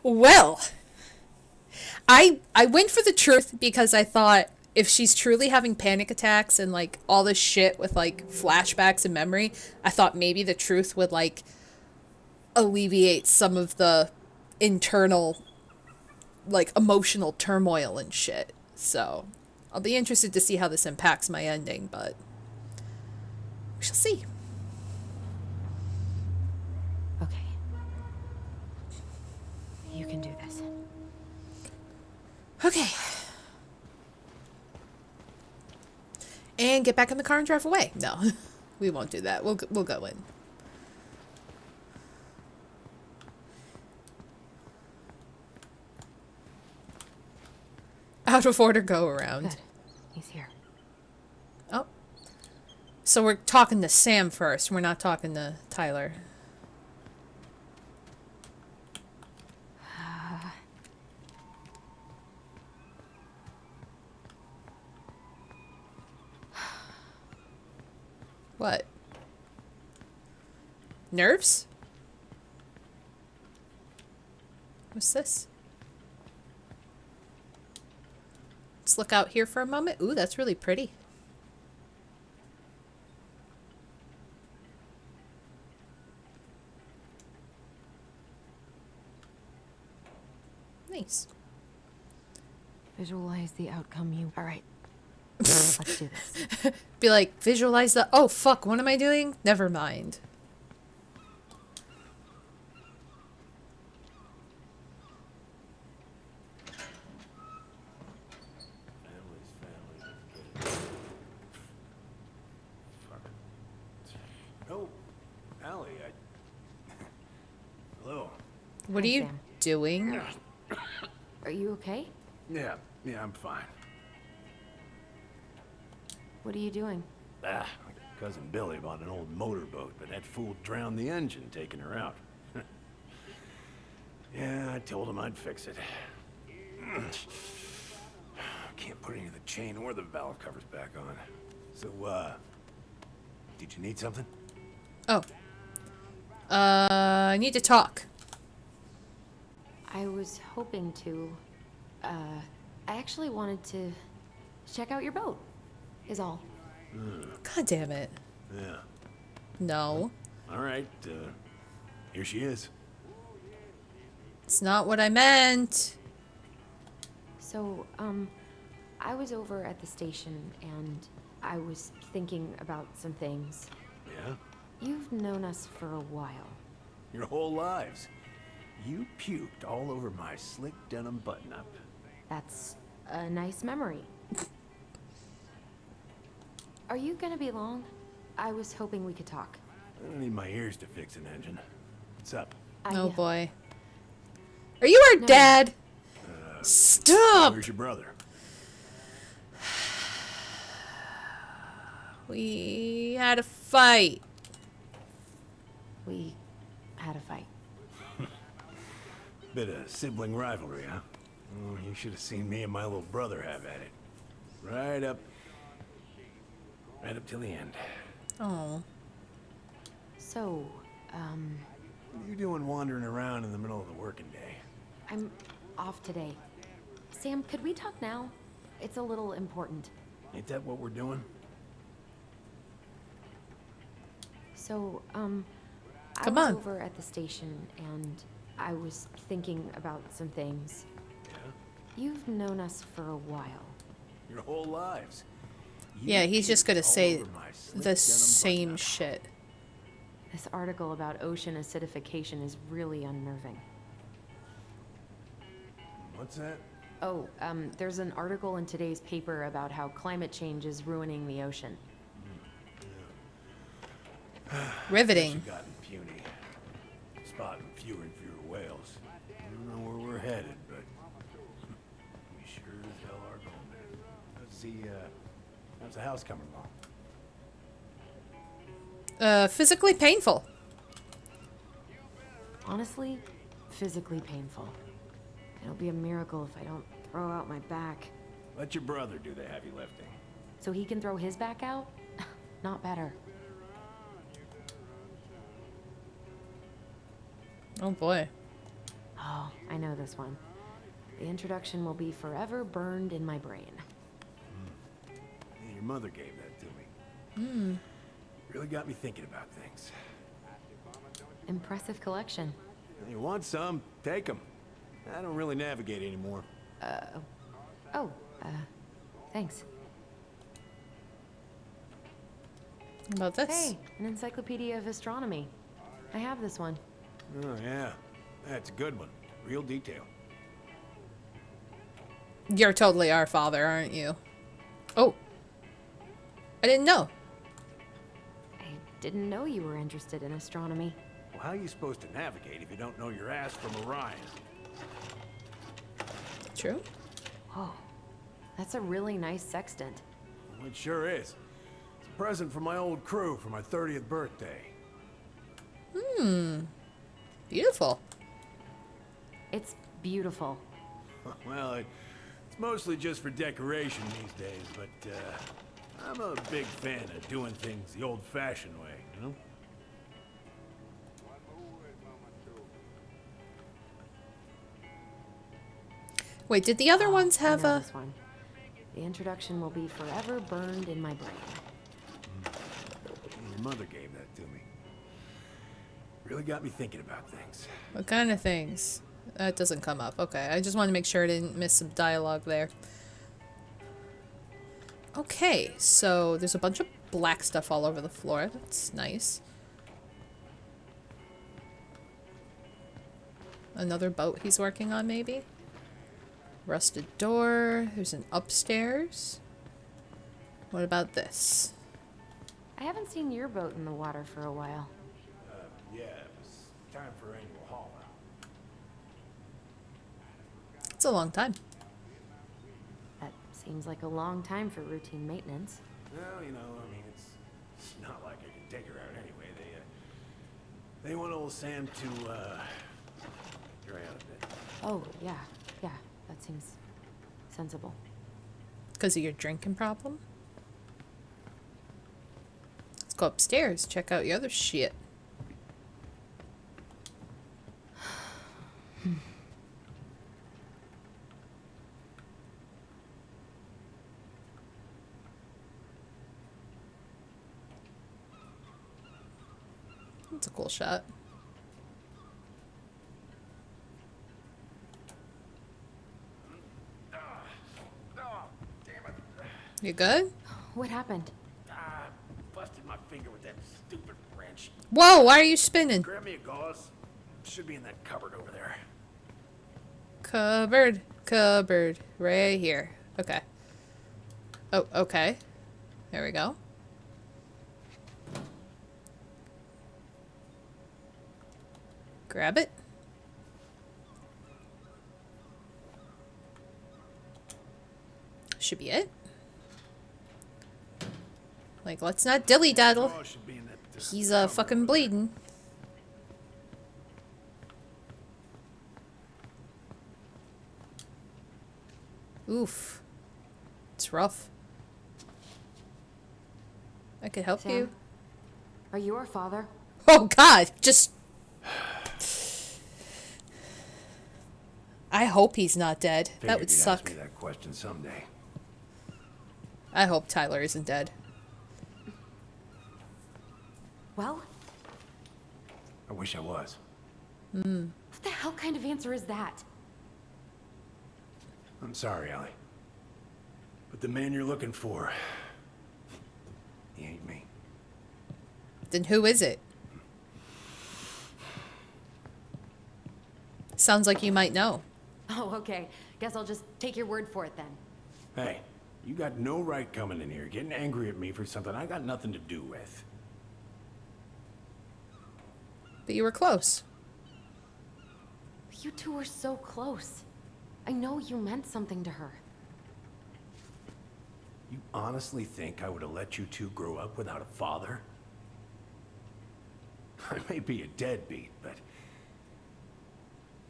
Well, I went for the truth because I thought if she's truly having panic attacks and like all this shit with like flashbacks and memory, I thought maybe the truth would like alleviate some of the internal like emotional turmoil and shit. So, I'll be interested to see how this impacts my ending, but we shall see. Okay. You can do this. Okay. And get back in the car and drive away. No, we won't do that. We'll go in. Out of order go around. Good. He's here. Oh. So we're talking to Sam first. We're not talking to Tyler. What? Nerves? What's this? Let's look out here for a moment. Ooh, that's really pretty. Nice. Visualize the outcome you... All right. Let's do this. Be like, visualize the... Oh, fuck, what am I doing? Never mind. Oh, Allie, Hello. What Hi, are you Sam. doing? Are you okay? Yeah, I'm fine. What are you doing? My cousin Billy bought an old motorboat, but that fool drowned the engine, taking her out. Yeah, I told him I'd fix it. Can't put any of the chain or the valve covers back on. So, did you need something? Oh. I need to talk. I was hoping to... I actually wanted to check out your boat, is all. God damn it. Yeah. No. All right, here she is. It's not what I meant. So, I was over at the station and I was thinking about some things. Yeah? You've known us for a while. Your whole lives. You puked all over my slick denim button-up. That's a nice memory. Are you gonna be long? I was hoping we could talk. I don't need my ears to fix an engine. What's up? Oh boy. Are you our dad? Stop! Where's your brother? We had a fight. We had a fight. Bit of sibling rivalry, huh? Oh, you should have seen me and my little brother have at it. Right up till the end. Oh. So, What are you doing wandering around in the middle of the working day? I'm off today. Sam, could we talk now? It's a little important. Ain't that what we're doing? So, Come I was on. over at the station and I was thinking about some things. Yeah? You've known us for a while. Your whole lives. You Yeah, he's just gonna puked all say over my slick the denim same button-up. shit. This article about ocean acidification is really unnerving. What's that? Oh, there's an article in today's paper about how climate change is ruining the ocean. Riveting. She gotten puny. Spotting fewer and fewer whales. I don't know where we're headed, but we sure as hell are going there. How's the house coming along? Physically painful. Honestly, physically painful. It'll be a miracle if I don't throw out my back. Let your brother do the heavy lifting. So he can throw his back out? Not better. Oh boy. Oh, I know this one. The introduction will be forever burned in my brain. Yeah, your mother gave that to me. Really got me thinking about things. Impressive collection. You want some? Take them. I don't really navigate anymore. Oh, thanks. How about this? Hey, an encyclopedia of astronomy. I have this one. Oh, yeah. That's a good one. Real detail. You're totally our father, aren't you? Oh. I didn't know. I didn't know you were interested in astronomy. Well, how are you supposed to navigate if you don't know your ass from Orion? True. Whoa, that's a really nice sextant. Well, it sure is. It's a present from my old crew for my 30th birthday. Beautiful. It's beautiful. Well, it's mostly just for decoration these days, but I'm a big fan of doing things the old-fashioned way, you know? Wait, did the other ones have I know a... this one. The introduction will be forever burned in my brain. Your mother gave that to me. Really got me thinking about things. What kind of things? That doesn't come up. Okay, I just wanted to make sure I didn't miss some dialogue there. Okay, so there's a bunch of black stuff all over the floor. That's nice. Another boat he's working on, maybe? Rusted door. There's an upstairs. What about this? I haven't seen your boat in the water for a while. Yeah, it was time for annual haul out. It's a long time. That seems like a long time for routine maintenance. Well, you know, I mean, it's not like I can take her out anyway. They want old Sam to, dry out a bit. Oh, yeah, that seems sensible. Because of your drinking problem? Let's go upstairs, check out your other shit. That's a cool shot. You good? What happened? Busted my finger with that stupid wrench. Whoa, why are you spinning? Grab me a gauze. Should be in that cupboard over there. Cupboard. Right here. Okay. Oh, okay. There we go. Grab it. Should be it. Like, let's not dilly-daddle. Oh, should be in that, He's cupboard fucking over bleeding. Oof. It's rough. I could help Sam? you. Are you our father? Oh god, just... I hope he's not dead. there. That would Figured you'd ask suck. me that question someday. I hope Tyler isn't dead. Well, I wish I was. what the hell kind of answer is that? I'm sorry, Allie. But the man you're looking for, he ain't me. Then who is it? Sounds like you might know. Oh, okay. Guess I'll just take your word for it then. Hey, you got no right coming in here getting angry at me for something I got nothing to do with. But you were close. You two were so close. I know you meant something to her. You honestly think I would have let you two grow up without a father? I may be a deadbeat, but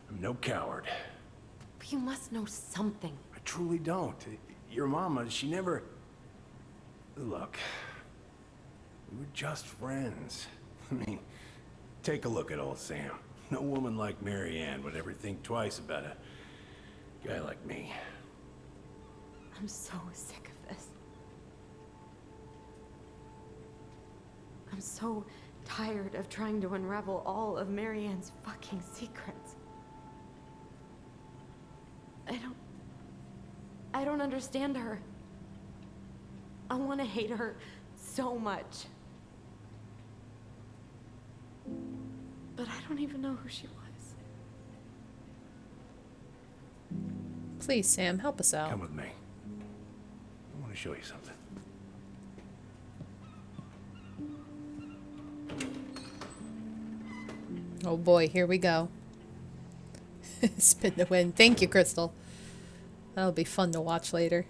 I'm no coward. But you must know something. I truly don't. Your mama, she never... Look, we were just friends. I mean, take a look at old Sam. No woman like Mary Ann would ever think twice about a guy like me. I'm so sick of this. I'm so tired of trying to unravel all of Marianne's fucking secrets. I don't understand her. I want to hate her so much. But I don't even know who she was. Please, Sam, help us out. Come with me. I want to show you something. Oh boy, here we go. Spin the wind. Thank you, Crystal. That'll be fun to watch later.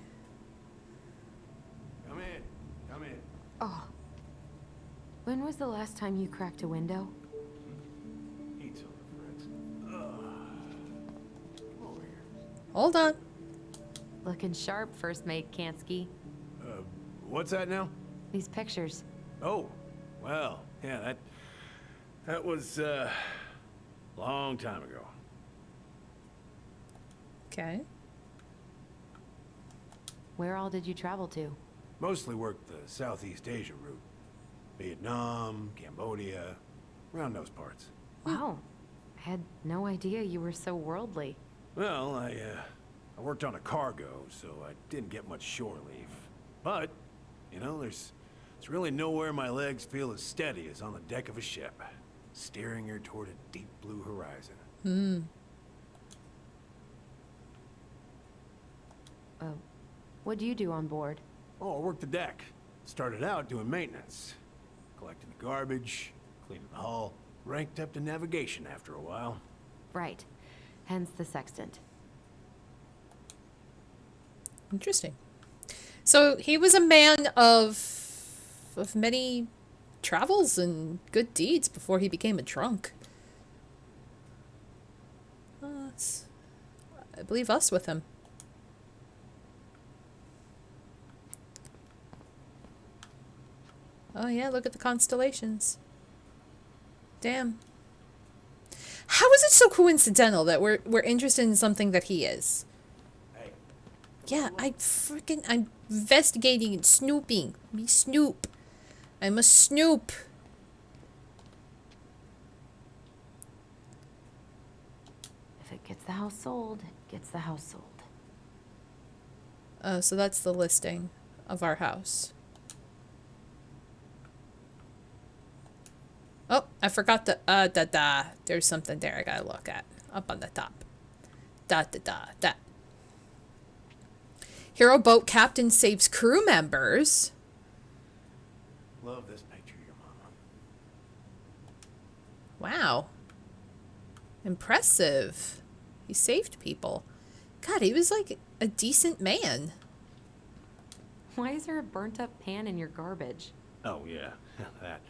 Come in. Come in. Oh. When was the last time you cracked a window? Eat something, Fritz. Come over here. Hold on. Looking sharp, first mate Kansky. What's that now? These pictures. Oh, well, yeah, that was long time ago. Okay. Where all did you travel to? Mostly worked the Southeast Asia route. Vietnam, Cambodia, around those parts. Wow. I had no idea you were so worldly. Well, I worked on a cargo, so I didn't get much shore leave. But, you know, there's really nowhere my legs feel as steady as on the deck of a ship, steering her toward a deep blue horizon. What do you do on board? Oh, I worked the deck. Started out doing maintenance. Collecting the garbage, cleaning the hull. Ranked up to navigation after a while. Right. Hence the sextant. Interesting. So he was a man of many travels and good deeds before he became a drunk. I believe us with him. Oh yeah, look at the constellations. Damn. How is it so coincidental that we're interested in something that he is? Hey. Yeah, I'm investigating and snooping. Me snoop. I'm a snoop. If it gets the house sold, it gets the house sold. So that's the listing of our house. Oh, I forgot the there's something there I gotta look at. Up on the top. That. Hero boat captain saves crew members. Love this picture of your mama. Wow. Impressive. He saved people. God, he was like a decent man. Why is there a burnt up pan in your garbage? Oh, yeah, that.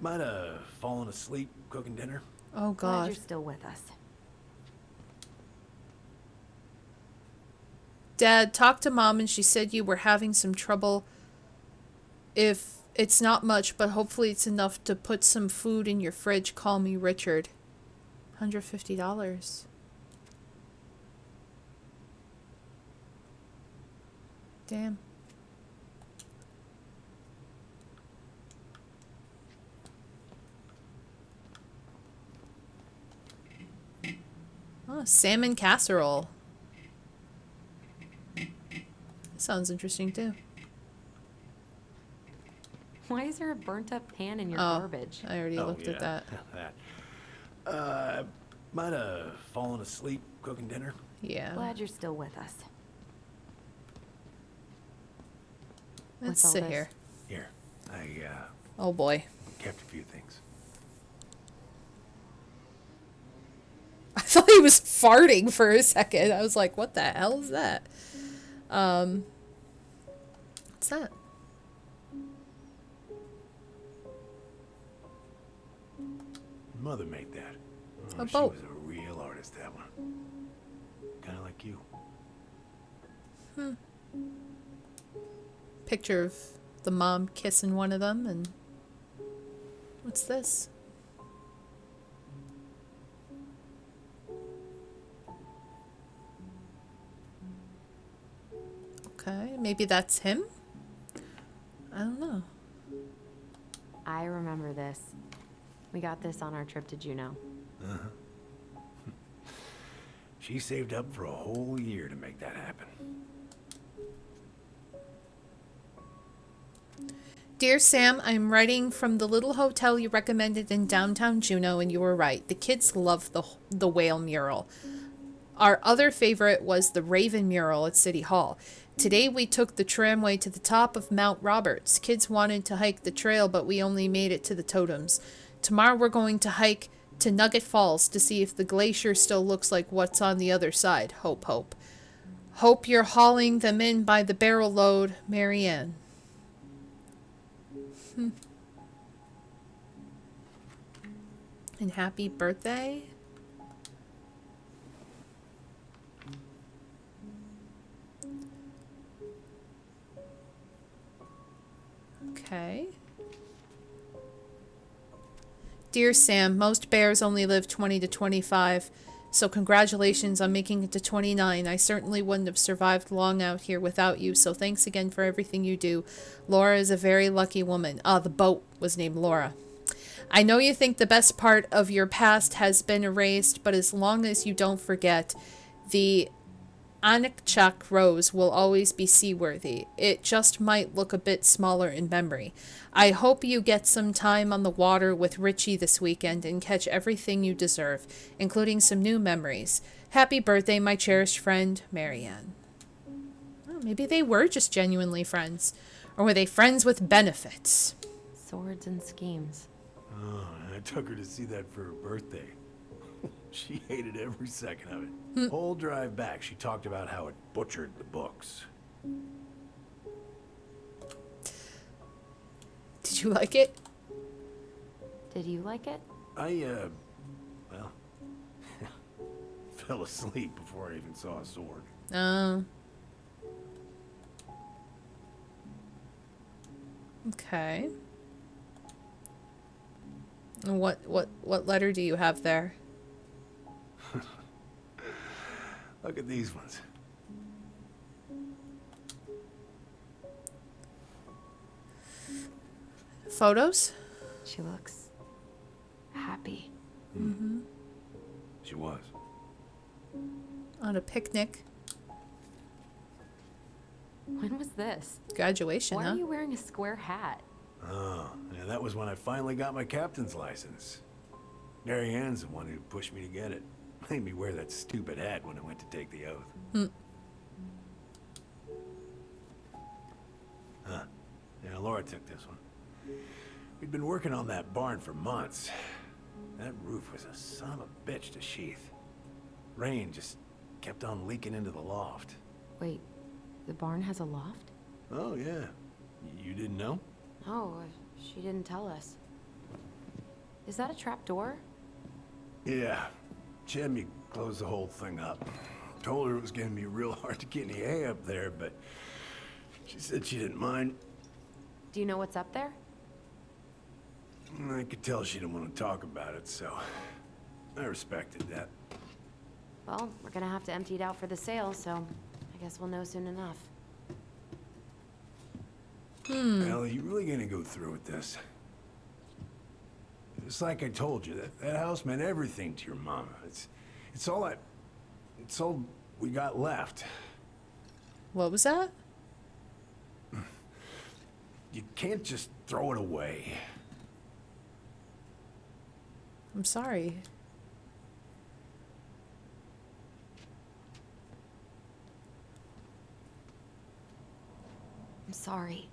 Might have fallen asleep cooking dinner. Oh, Glad God. you're still with us. Dad, talked to Mom and she said you were having some trouble. If it's not much, but hopefully it's enough to put some food in your fridge, call me Richard. $150. Damn. Oh, salmon casserole. Sounds interesting too. Why is there a burnt up pan in your Oh, garbage? I already looked at that. That. Might have fallen asleep cooking dinner. Yeah. Glad you're still with us. Let's What's all sit this? here. Here, I Oh boy. kept a few things. I thought he was farting for a second. I was like, what the hell is that? What's that? Mother made that. A She boat. was a real artist, that one. Kind of like you. Picture of the mom kissing one of them, and what's this? Okay, maybe that's him? I don't know. I remember this. We got this on our trip to Juneau. She saved up for a whole year to make that happen. Dear Sam, I'm writing from the little hotel you recommended in downtown Juneau, and you were right. The kids love the whale mural. Our other favorite was the Raven mural at City Hall. Today we took the tramway to the top of Mount Roberts. Kids wanted to hike the trail, but we only made it to the totems. Tomorrow we're going to hike to Nugget Falls to see if the glacier still looks like what's on the other side. Hope, hope. Hope you're hauling them in by the barrel load, Marianne. And happy birthday. Okay. Dear Sam, most bears only live 20 to 25, so congratulations on making it to 29. I certainly wouldn't have survived long out here without you, so thanks again for everything you do. Laura is a very lucky woman. Ah, the boat was named Laura. I know you think the best part of your past has been erased, but as long as you don't forget, the Anakchak Rose will always be seaworthy. It just might look a bit smaller in memory. I hope you get some time on the water with Richie this weekend and catch everything you deserve, including some new memories. Happy birthday, my cherished friend, Marianne. Oh, maybe they were just genuinely friends. Or were they friends with benefits? Swords and schemes. Oh, I took her to see that for her birthday. She hated every second of it. Whole drive back, she talked about how it butchered the books. Did you like it? Did you like it? Well, fell asleep before I even saw a sword. Oh. Okay. What letter do you have there? Look at these ones. Photos? She looks happy. She was. On a picnic. When was this? Graduation, Why huh? are you wearing a square hat? Oh, yeah, that was when I finally got my captain's license. Marianne's the one who pushed me to get it. Made me wear that stupid hat when I went to take the oath. Huh. Yeah, Laura took this one. We'd been working on that barn for months. That roof was a son of a bitch to sheath. Rain just kept on leaking into the loft. Wait, the barn has a loft? Oh, yeah. You didn't know? Oh, she didn't tell us. Is that a trap door? Yeah. She had me close the whole thing up. Told her it was gonna be real hard to get any hay up there, but she said she didn't mind. Do you know what's up there? I could tell she didn't want to talk about it, so I respected that. Well, we're gonna have to empty it out for the sale, so I guess we'll know soon enough. Well, are you really gonna go through with this? It's like I told you, that house meant everything to your mama. It's all we got left. What was that? You can't just throw it away. I'm sorry. I'm sorry.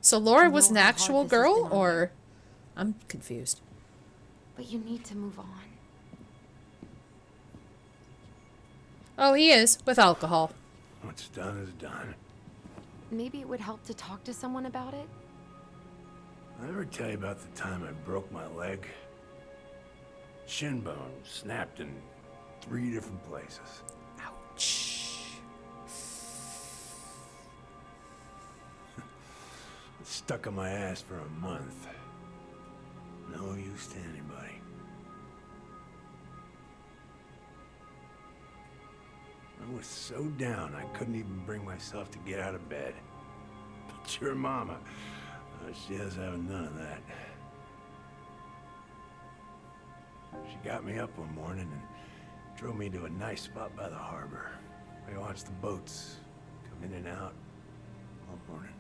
So Laura I was know an how hard actual this has girl, been on you. or I'm confused. But you need to move on. Oh, he is with alcohol. What's done is done. Maybe it would help to talk to someone about it? I ever tell you about the time I broke my leg? Shin bone snapped in 3 different places. Ouch. It stuck on my ass for a month. No use to anybody. I was so down I couldn't even bring myself to get out of bed. But your mama, she has having none of that. She got me up one morning and drove me to a nice spot by the harbor. I watched the boats come in and out all morning.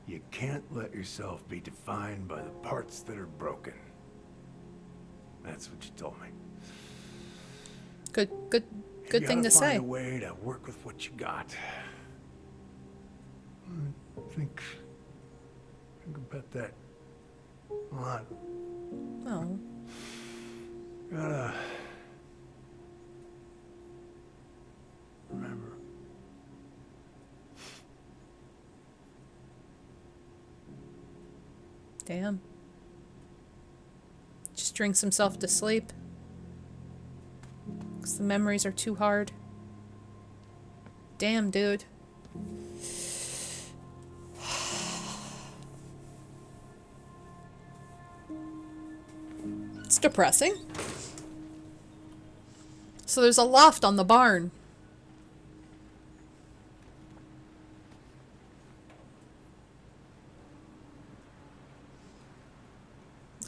You can't let yourself be defined by the parts that are broken. That's what you told me. Good You thing to gotta say. find a way to work with what you got. Think about that a lot. Oh. Gotta remember. Damn. Just drinks himself to sleep. 'Cause the memories are too hard. Damn, dude. It's depressing. So there's a loft on the barn.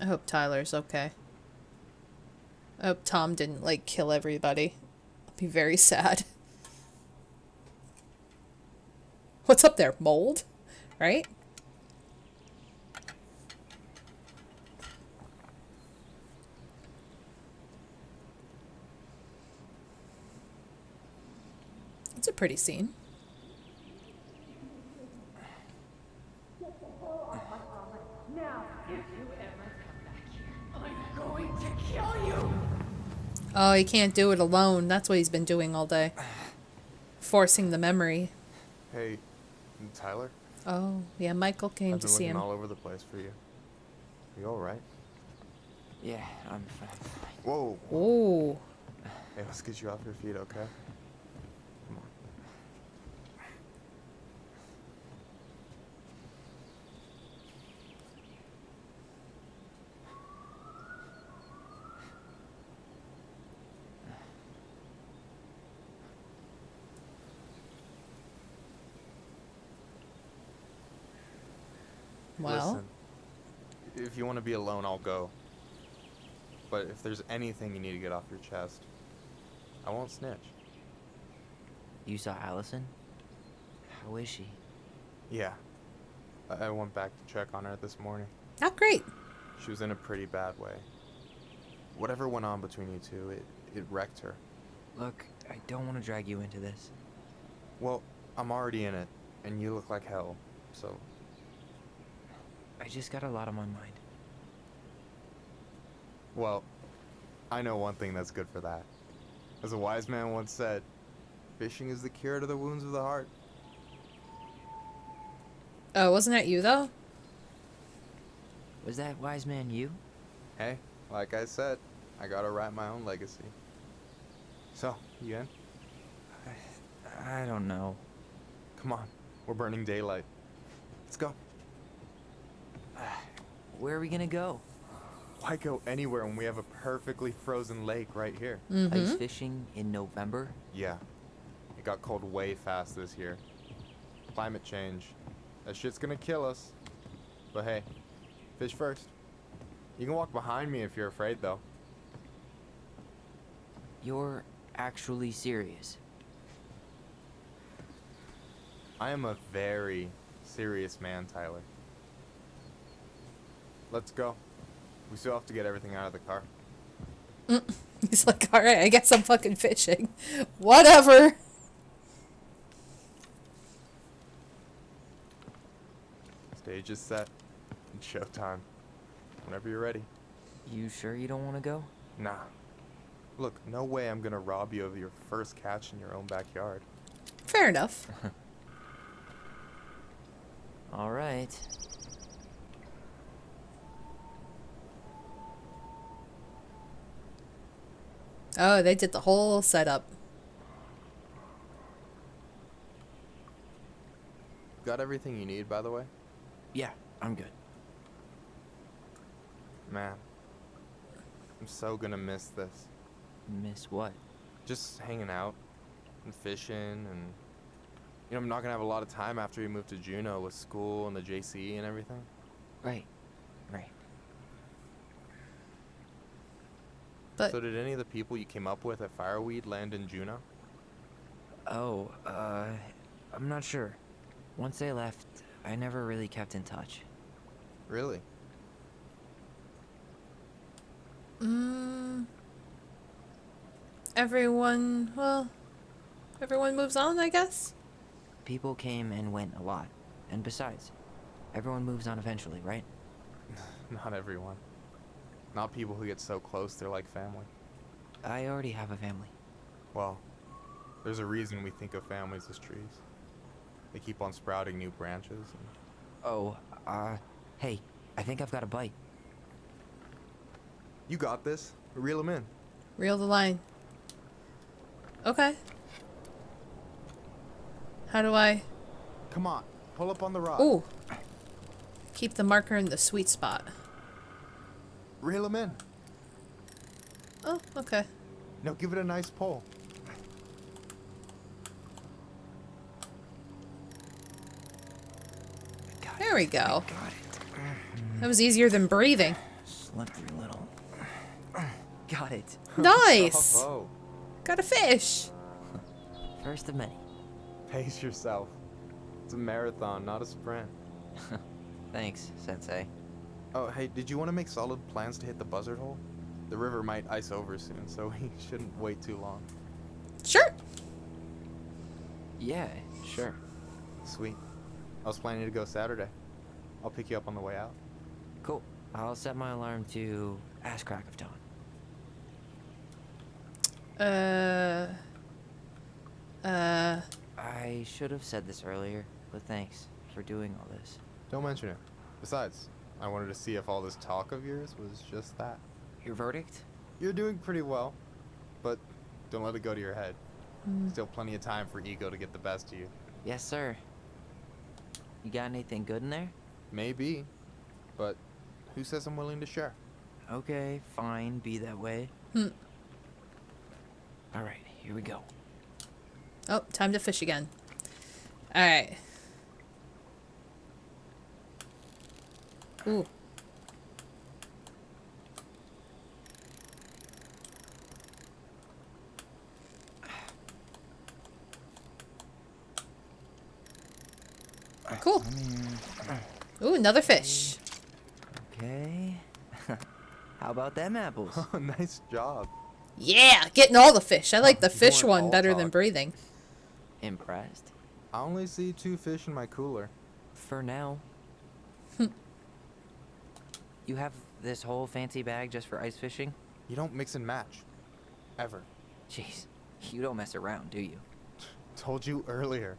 I hope Tyler's okay. I hope Tom didn't, like, kill everybody. I'll be very sad. What's up there? Mold? Right? It's a pretty scene. Oh, he can't do it alone. That's what he's been doing all day. Forcing the memory. Hey, Tyler? Oh, yeah, Michael came I've to been see looking him. all over the place for you. You alright? Yeah, I'm fine. Whoa! Ooh. Hey, let's get you off your feet, okay? Come on. Well, Listen, if you want to be alone, I'll go. But if there's anything you need to get off your chest, I won't snitch. You saw Allison? How is she? Yeah. I went back to check on her this morning. oh, great. She was in a pretty bad way. Whatever went on between you two, it wrecked her. Look, I don't want to drag you into this. Well, I'm already in it, and you look like hell, so... I just got a lot on my mind. Well, I know one thing that's good for that. As a wise man once said, fishing is the cure to the wounds of the heart. Oh, wasn't that you, though? Was that wise man you? Hey, like I said, I gotta write my own legacy. So, you in? I don't know. Come on, we're burning daylight. Let's go. Where are we gonna go? Why go anywhere when we have a perfectly frozen lake right here? Ice fishing in November? Yeah, it got cold way fast this year. Climate change. That shit's gonna kill us. But hey, fish first. You can walk behind me if you're afraid, though. You're actually serious. I am a very serious man, Tyler. Let's go. We still have to get everything out of the car. He's like, alright, I guess I'm fucking fishing. Whatever. Stage is set. It's showtime. Whenever you're ready. You sure you don't want to go? Nah. Look, no way I'm gonna rob you of your first catch in your own backyard. Fair enough. All right. Oh, they did the whole setup. Got everything you need, by the way? Yeah, I'm good. Man, I'm so gonna miss this. Miss what? Just hanging out and fishing, and I'm not gonna have a lot of time after we move to Juneau with school and the JC and everything. Right. Right. But So did any of the people you came up with at Fireweed land in Juneau? Oh, I'm not sure. Once they left, I never really kept in touch. Really? Everyone moves on, I guess. People came and went a lot. And besides, everyone moves on eventually, right? Not everyone. Not people who get so close they're like family. I already have a family. Well, there's a reason we think of families as trees. They keep on sprouting new branches. And Oh, hey, I think I've got a bite. you got this. Reel them in. Reel the line. Okay. How do I... Come on, pull up on the rod. Ooh. Keep the marker in the sweet spot. Reel them in. Oh, okay. Now give it a nice pull. There we go. Got it. That was easier than breathing. Slippery little. Got it. Nice! Bravo. Got a fish! First of many. Pace yourself. It's a marathon, not a sprint. Thanks, Sensei. Oh, hey, did you want to make solid plans to hit the buzzard hole? The river might ice over soon, so we shouldn't wait too long. Sure! Yeah, sure. Sweet. I was planning to go Saturday. I'll pick you up on the way out. Cool. I'll set my alarm to ass crack of dawn. I should have said this earlier, but thanks for doing all this. Don't mention it. Besides, I wanted to see if all this talk of yours was just that. Your verdict? You're doing pretty well, but don't let it go to your head. Still plenty of time for ego to get the best of you. Yes, sir. You got anything good in there? Maybe, but who says I'm willing to share? Okay, fine, be that way. Hmm. Alright, here we go. Oh, time to fish again. Alright. Ooh. Cool. Ooh, another fish. Okay. How about them apples? Oh, nice job. Yeah, getting all the fish. I like the You fish weren't one all better than talk. breathing. Impressed? I only see 2 fish in my cooler. For now. You have this whole fancy bag just for ice fishing? You don't mix and match. Ever. Jeez, you don't mess around, do you? Told you earlier.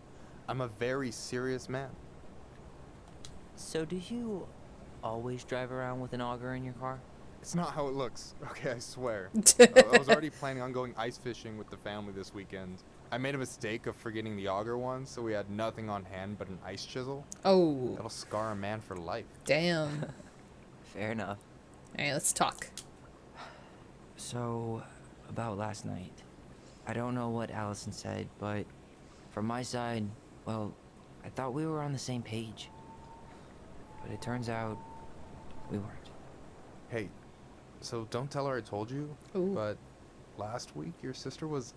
I'm a very serious man. So do you always drive around with an auger in your car? It's not how it looks. Okay, I swear. I was already planning on going ice fishing with the family this weekend. I made a mistake of forgetting the auger one, so we had nothing on hand but an ice chisel. Oh, That'll scar a man for life. damn. Fair enough. Alright, let's talk. So, about last night. I don't know what Allison said, but from my side, well, I thought we were on the same page. But it turns out we weren't. Hey, so don't tell her I told you, Ooh. but last week your sister was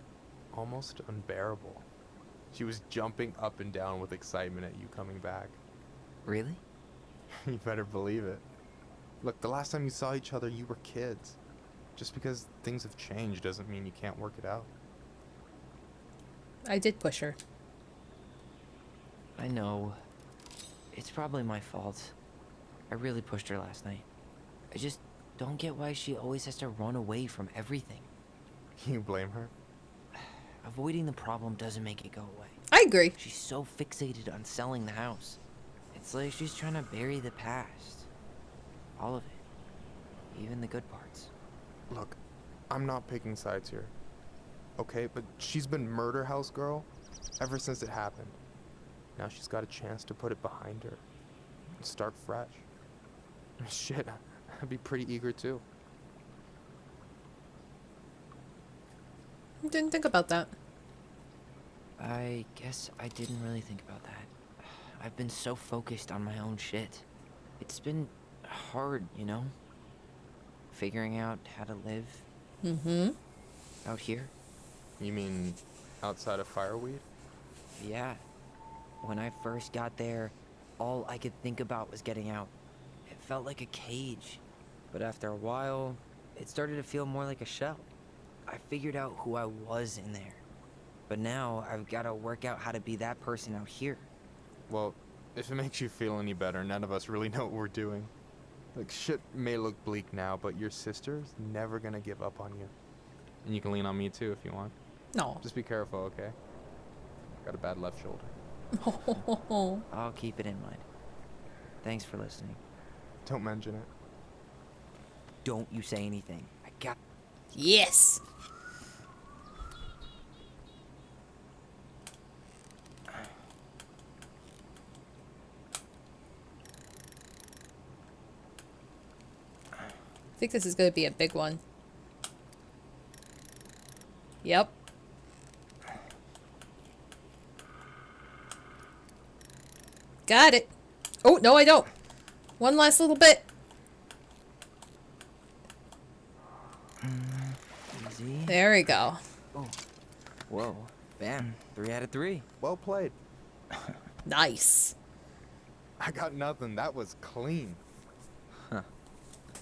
almost unbearable. She was jumping up and down with excitement at you coming back. Really? You better believe it. Look, the last time you saw each other, you were kids. Just because things have changed doesn't mean you can't work it out. I did push her. I know. It's probably my fault. I really pushed her last night. I just don't get why she always has to run away from everything. You blame her? Avoiding the problem doesn't make it go away. I agree. She's so fixated on selling the house. It's like she's trying to bury the past. All of it. Even the good parts. Look, I'm not picking sides here. Okay, but she's been murder house girl ever since it happened. Now she's got a chance to put it behind her and start fresh. Shit, I'd be pretty eager too. Didn't think about that. I guess I didn't really think about that. I've been so focused on my own shit. It's been hard, you know? Figuring out how to live Mm-hmm. out here. You mean outside of Fireweed? Yeah. When I first got there, all I could think about was getting out. It felt like a cage. But after a while, it started to feel more like a shell. I figured out who I was in there. But now I've got to work out how to be that person out here. Well, if it makes you feel any better, none of us really know what we're doing. Like, shit may look bleak now, but your sister's never gonna give up on you. And you can lean on me too if you want. No. Just be careful, okay? Got a bad left shoulder. I'll keep it in mind. Thanks for listening. Don't mention it. Don't you say anything. I got... Yes. I think this is going to be a big one. Yep. Got it. Oh, no, I don't. One last little bit. Easy. There we go. Oh. Whoa. Bam. 3 out of 3. Well played. Nice. I got nothing. That was clean.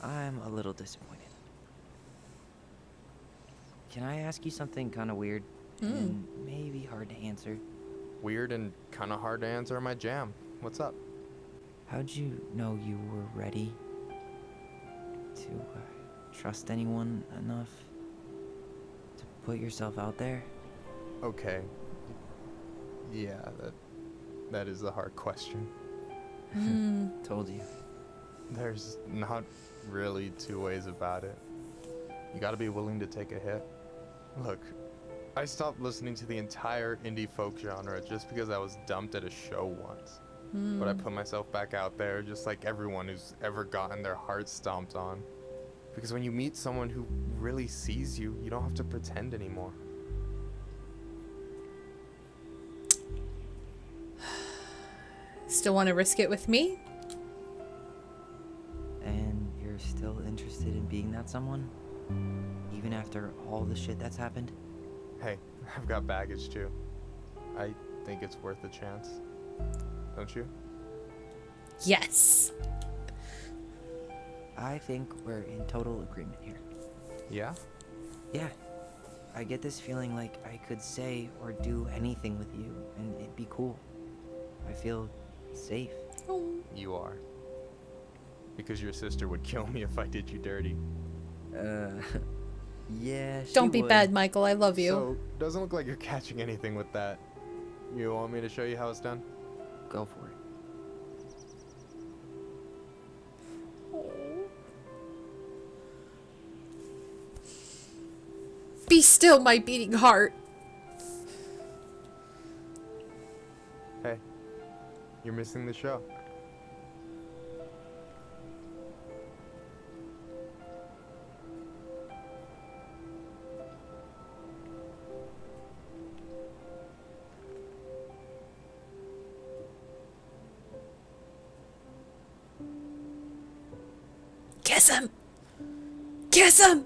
I'm a little disappointed. Can I ask you something kind of weird? And maybe hard to answer? Weird and kind of hard to answer my jam. What's up? How'd you know you were ready to trust anyone enough to put yourself out there? Okay. Yeah, that is a hard question. Told you. There's not really two ways about it. You gotta be willing to take a hit. Look, I stopped listening to the entire indie folk genre just because I was dumped at a show once. But I put myself back out there just like everyone who's ever gotten their heart stomped on. Because when you meet someone who really sees you, you don't have to pretend anymore. Still want to risk it with me? And you're still interested in being that someone? Even after all the shit that's happened? Hey, I've got baggage too. I think it's worth a chance. Don't you? Yes. I think we're in total agreement here. Yeah? Yeah. I get this feeling like I could say or do anything with you and it'd be cool. I feel safe. Oh. You are. Because your sister would kill me if I did you dirty. Yeah, she Don't be would. bad, Michael. I love you. So, doesn't look like you're catching anything with that. You want me to show you how it's done? Go for it. Be still, my beating heart. Hey, you're missing the show. Kiss him. Kiss him.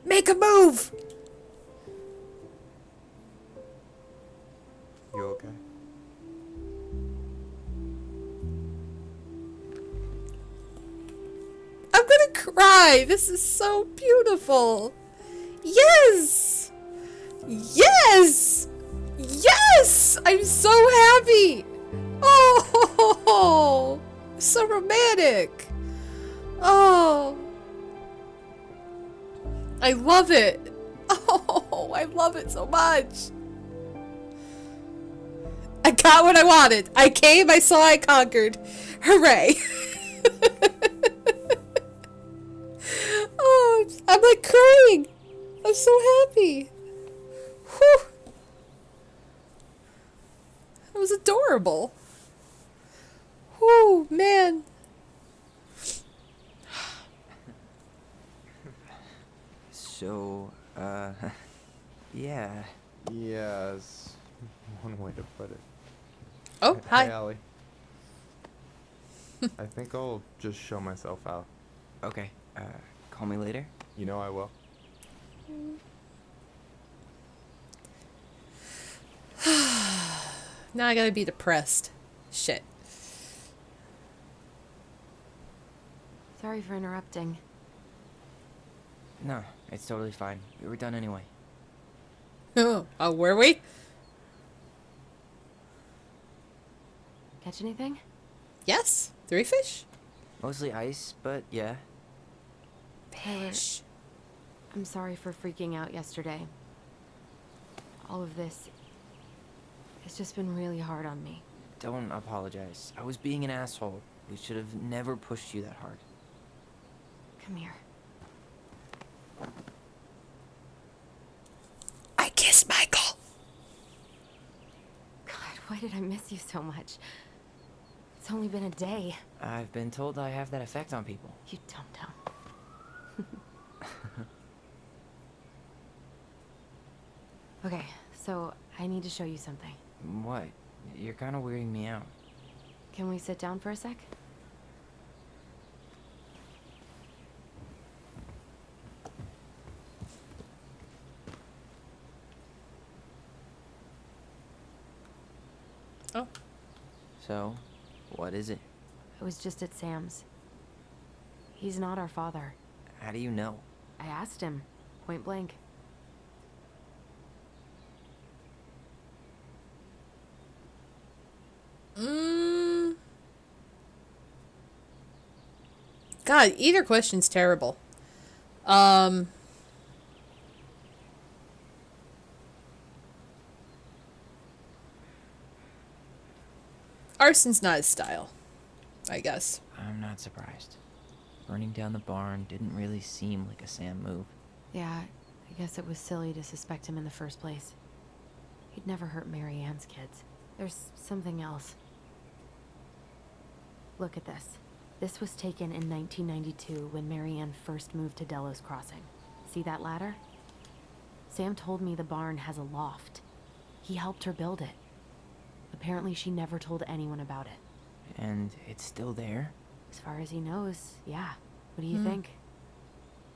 Make a move. You okay? I'm gonna cry. This is so beautiful. Yes. Yes. Yes. I'm so happy. Oh, so romantic. Oh, I love it. Oh, I love it so much. I got what I wanted. I came, I saw, I conquered. Hooray. Oh, I'm like crying. I'm so happy. Whew. That was adorable. Whew, man. So, yeah. Yes. One way to put it. Oh, Hey, hi. Allie. I think I'll just show myself out. Okay, call me later. You know I will. Now I gotta be depressed. Shit. Sorry for interrupting. No, it's totally fine. We were done anyway. Oh, were we? Catch anything? Yes. 3 fish? Mostly ice, but yeah. Tyler, Fish. I'm sorry for freaking out yesterday. All of this. It's just been really hard on me. Don't apologize. I was being an asshole. We should have never pushed you that hard. Come here. I kissed Michael. God, why did I miss you so much? It's only been a day. I've been told I have that effect on people. You dum-dum. Okay, so I need to show you something. What? You're kind of weirding me out. Can we sit down for a sec? Oh. So, what is it? I was just at Sam's. He's not our father. How do you know? I asked him, point blank. Mm. God, either question's terrible. Arson's not his style, I guess. I'm not surprised. Burning down the barn didn't really seem like a Sam move. Yeah, I guess it was silly to suspect him in the first place. He'd never hurt Mary Ann's kids. There's something else. Look at this. This was taken in 1992 when Mary Ann first moved to Delos Crossing. See that ladder? Sam told me the barn has a loft. He helped her build it. Apparently she never told anyone about it. And it's still there? As far as he knows, yeah. What do you think?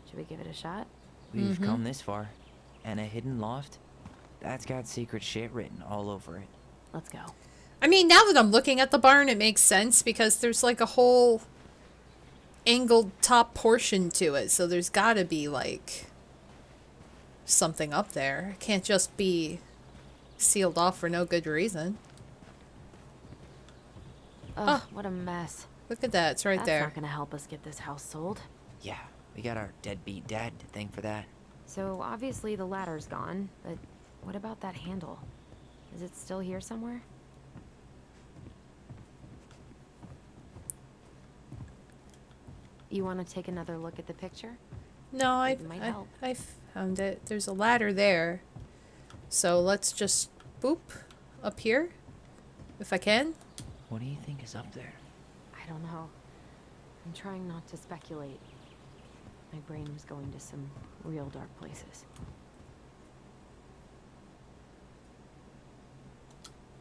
Should we give it a shot? We've come this far. And a hidden loft? That's got secret shit written all over it. Let's go. I mean, now that I'm looking at the barn, it makes sense because there's like a whole angled top portion to it. So there's gotta be like something up there. It can't just be sealed off for no good reason. Ugh, what a mess. Look at that. It's right That's there. not gonna help us get this house sold. Yeah, we got our deadbeat dad to thank for that. So obviously the ladder's gone, but what about that handle? Is it still here somewhere? You want to take another look at the picture? No, It might help. I found it. There's a ladder there. So let's just boop up here. If I can. What do you think is up there? I don't know. I'm trying not to speculate. My brain was going to some real dark places.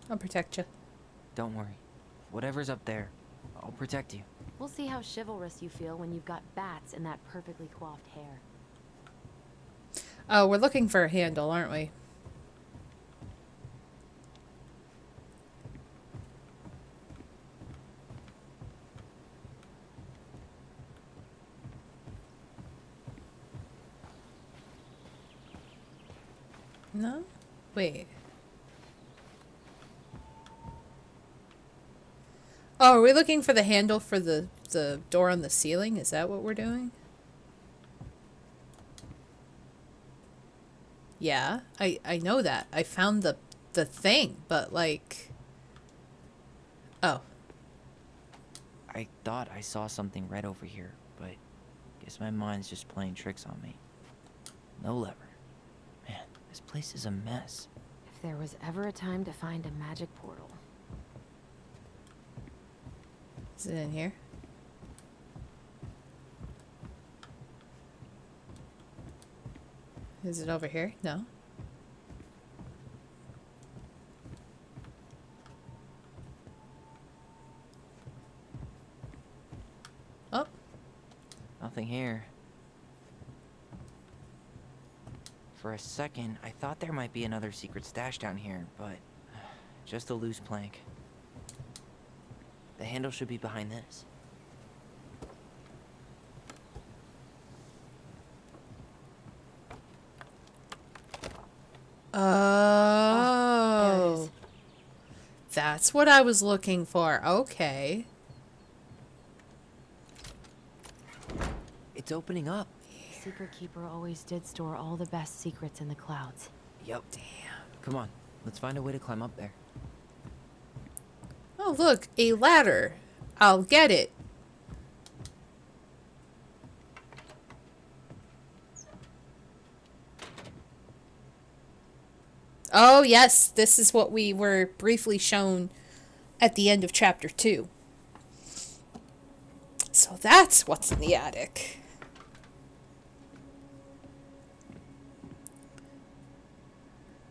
I'll protect you. Don't worry. Whatever's up there, I'll protect you. We'll see how chivalrous you feel when you've got bats in that perfectly coiffed hair. Oh, we're looking for a handle, aren't we? No? Wait. Oh, are we looking for the handle for the door on the ceiling? Is that what we're doing? Yeah, I know that. I found the thing, but like... Oh. I thought I saw something red over here, but guess my mind's just playing tricks on me. No lever. Man, this place is a mess. If there was ever a time to find a magic portal. Is it in here? Is it over here? No. Oh. Nothing here. For a second, I thought there might be another secret stash down here, but just a loose plank. The handle should be behind this. There it Oh. is. That's what I was looking for. Okay. It's opening up. Secret Keeper always did store all the best secrets in the clouds. Yep. Damn. Come on, let's find a way to climb up there. Oh, look, a ladder. I'll get it. Oh, yes, this is what we were briefly shown at the end of chapter 2. So that's what's in the attic.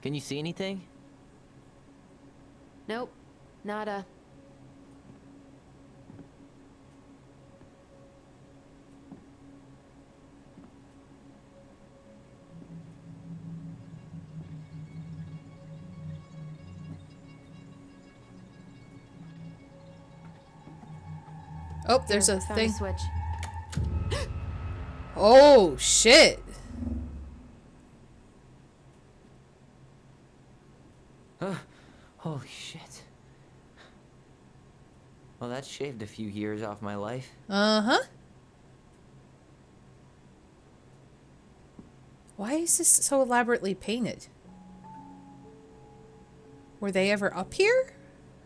Can you see anything? Nope, nada. Oh, there's There, a found thing. switch. Oh, shit. Holy shit. Well, that shaved a few years off my life. Uh-huh. Why is this so elaborately painted? Were they ever up here?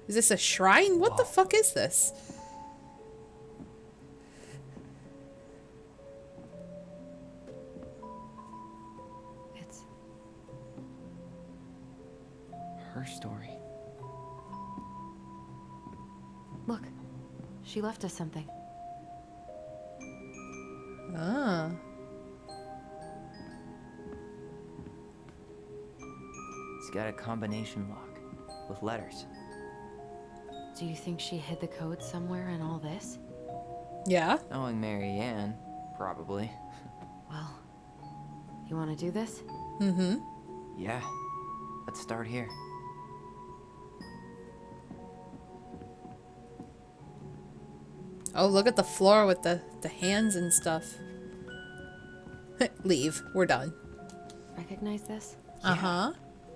Is this a shrine? What the fuck is this? It's Her story. look. She left us something. Ah. It's got a combination lock with letters. Do you think she hid the code somewhere in all this? Yeah? Knowing Mary Ann, probably. Well, you want to do this? Mm-hmm. Yeah. Let's start here. Oh, look at the floor with the hands and stuff. Leave. We're done. Recognize this? Uh-huh.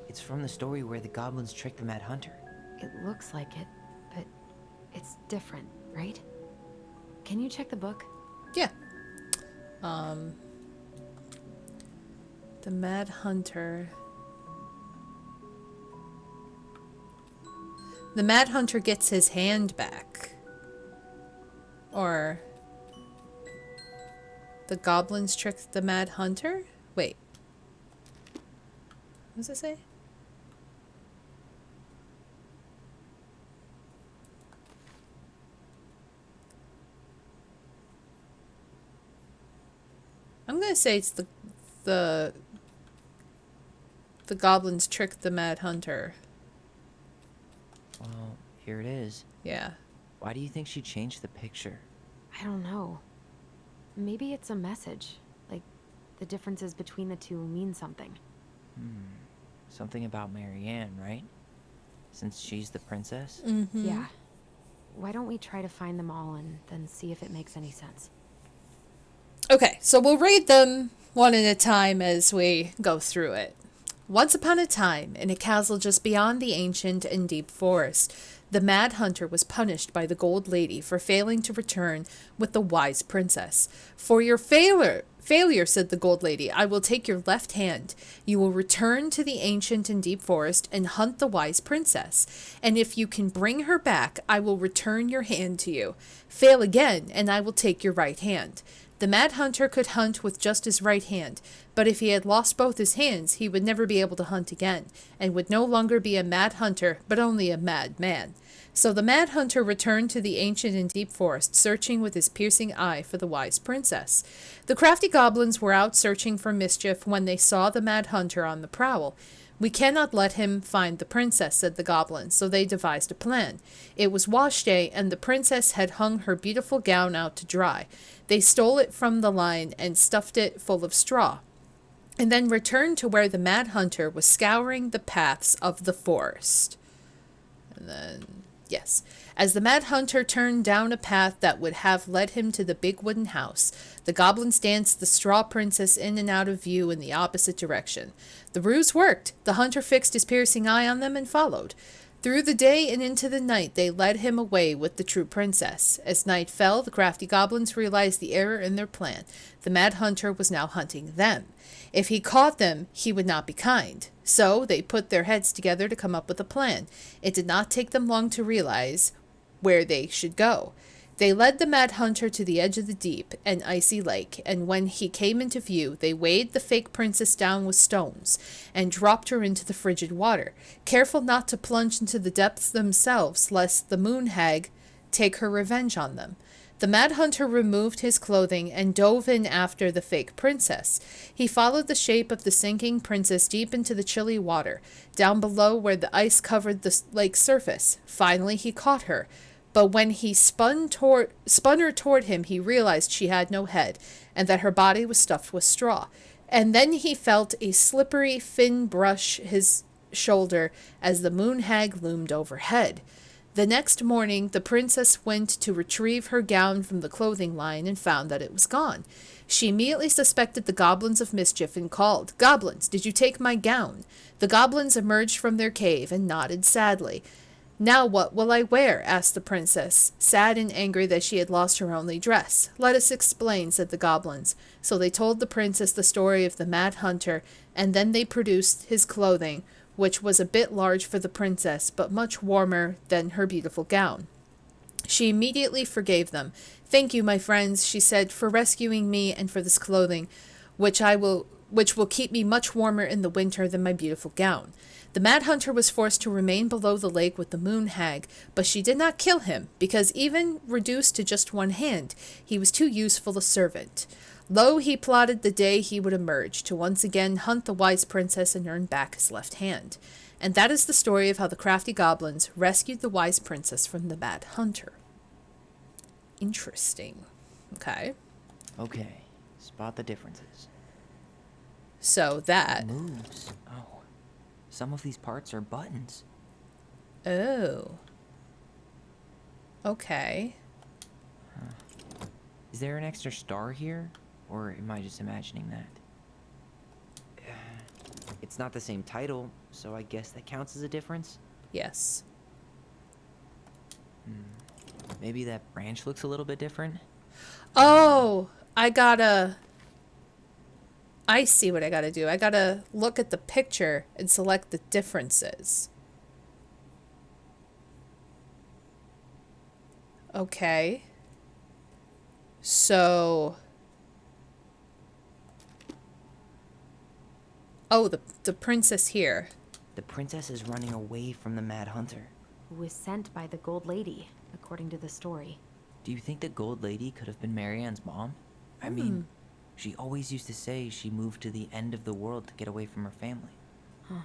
It's from the story where the goblins tricked the Mad Hunter. It looks like it, but it's different, right? Can you check the book? Yeah. The Mad Hunter. The Mad Hunter gets his hand back. Or the goblins tricked the Mad Hunter? Wait. What does it say? I'm gonna say it's the goblins tricked the Mad Hunter. Well, here it is. Yeah. Why do you think she changed the picture? I don't know. Maybe it's a message. Like, the differences between the two mean something. Something about Mary Ann, right? Since she's the princess? Yeah. Why don't we try to find them all and then see if it makes any sense? Okay, so we'll read them one at a time as we go through it. Once upon a time, in a castle just beyond the ancient and deep forest, the Mad Hunter was punished by the Gold Lady for failing to return with the wise princess. For your failure, said the Gold Lady, I will take your left hand. You will return to the ancient and deep forest and hunt the wise princess. And if you can bring her back, I will return your hand to you. Fail again, and I will take your right hand. The Mad Hunter could hunt with just his right hand, but if he had lost both his hands, he would never be able to hunt again, and would no longer be a mad hunter, but only a mad man. So the Mad Hunter returned to the ancient and deep forest, searching with his piercing eye for the wise princess. The crafty goblins were out searching for mischief when they saw the Mad Hunter on the prowl. We cannot let him find the princess, said the goblins, so they devised a plan. It was wash day, and the princess had hung her beautiful gown out to dry. They stole it from the line and stuffed it full of straw, and then returned to where the Mad Hunter was scouring the paths of the forest. And then, yes. As the Mad Hunter turned down a path that would have led him to the big wooden house, the goblins danced the straw princess in and out of view in the opposite direction. The ruse worked. The hunter fixed his piercing eye on them and followed. Through the day and into the night they led him away with the true princess. As night fell, the crafty goblins realized the error in their plan. The Mad Hunter was now hunting them. If he caught them, he would not be kind. So they put their heads together to come up with a plan. It did not take them long to realize where they should go. They led the Mad Hunter to the edge of the deep and icy lake, and when he came into view, they weighed the fake princess down with stones and dropped her into the frigid water, careful not to plunge into the depths themselves, lest the moon hag take her revenge on them. The Mad Hunter removed his clothing and dove in after the fake princess. He followed the shape of the sinking princess deep into the chilly water, down below where the ice covered the lake's surface. Finally, he caught her. But when he spun her toward him, he realized she had no head, and that her body was stuffed with straw. And then he felt a slippery fin brush his shoulder as the moon hag loomed overhead. The next morning, the princess went to retrieve her gown from the clothing line and found that it was gone. She immediately suspected the goblins of mischief and called, "Goblins, did you take my gown?" The goblins emerged from their cave and nodded sadly. "Now what will I wear?" asked the princess, sad and angry that she had lost her only dress. "Let us explain," said the goblins. So they told the princess the story of the Mad Hunter, and then they produced his clothing, which was a bit large for the princess, but much warmer than her beautiful gown. She immediately forgave them. "Thank you, my friends," she said, "for rescuing me and for this clothing, which will keep me much warmer in the winter than my beautiful gown." The Mad Hunter was forced to remain below the lake with the moon hag, but she did not kill him, because even reduced to just one hand, he was too useful a servant. Lo, he plotted the day he would emerge, to once again hunt the wise princess and earn back his left hand. And that is the story of how the crafty goblins rescued the wise princess from the Mad Hunter. Interesting. Okay. Okay, spot the differences. So that... Moves. Oh. Some of these parts are buttons. Oh. Okay. Is there an extra star here? Or am I just imagining that? It's not the same title, so I guess that counts as a difference? Yes. Maybe that branch looks a little bit different? Oh, I see what I gotta do. I gotta look at the picture and select the differences. Okay. So... Oh, the princess here. The princess is running away from the Mad Hunter. Who was sent by the Gold Lady, according to the story. Do you think the Gold Lady could have been Marianne's mom? I mean, she always used to say she moved to the end of the world to get away from her family. Huh.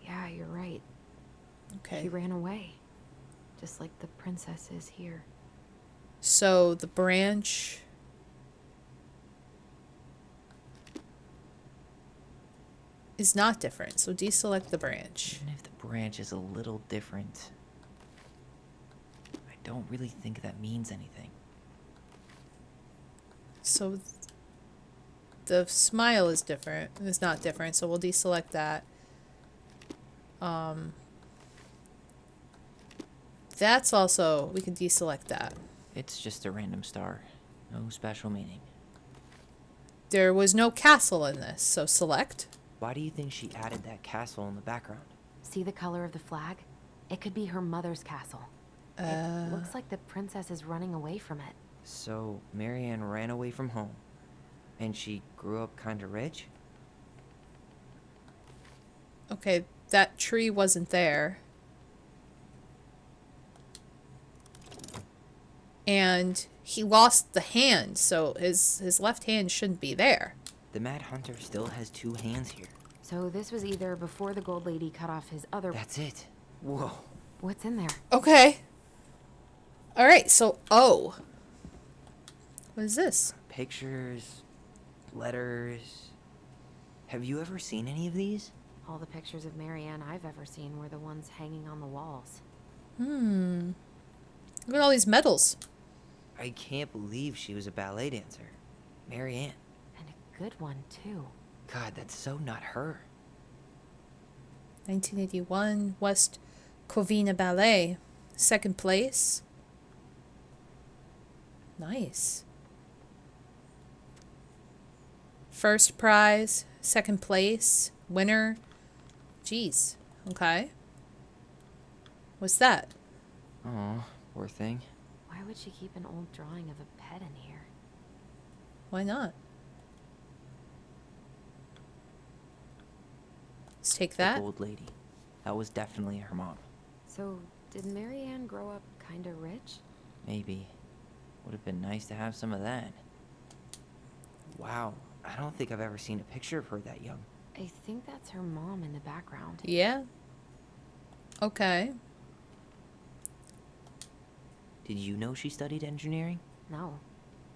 Yeah, you're right. Okay. She ran away. Just like the princess is here. So the branch... is not different, so deselect the branch. Even if the branch is a little different, I don't really think that means anything. So the smile is different. It's not different, so we'll deselect that. That's also, we can deselect that. It's just a random star. No special meaning. There was no castle in this, so select. Why do you think she added that castle in the background? See the color of the flag? It could be her mother's castle. It looks like the princess is running away from it. So, Marianne ran away from home, and she grew up kinda rich? Okay, that tree wasn't there. and he lost the hand, so his left hand shouldn't be there. The Mad Hunter still has 2 hands here. So this was either before the Gold Lady cut off his other... That's it. Whoa. What's in there? Okay. All right, so what is this? Pictures, letters. Have you ever seen any of these? All the pictures of Marianne I've ever seen were the ones hanging on the walls. Look at all these medals. I can't believe she was a ballet dancer. Marianne. And a good one, too. God, that's so not her. 1981 West Covina Ballet, 2nd place. Nice. First prize, 2nd place, winner. Jeez. Okay. What's that? Oh, poor thing. Why would she keep an old drawing of a pet in here? Why not? Let's take The that. Gold Lady. That was definitely her mom. So, did Marianne grow up kinda rich? Maybe. Would have been nice to have some of that. Wow, I don't think I've ever seen a picture of her that young. I think that's her mom in the background. Yeah. Okay. Did you know she studied engineering? No.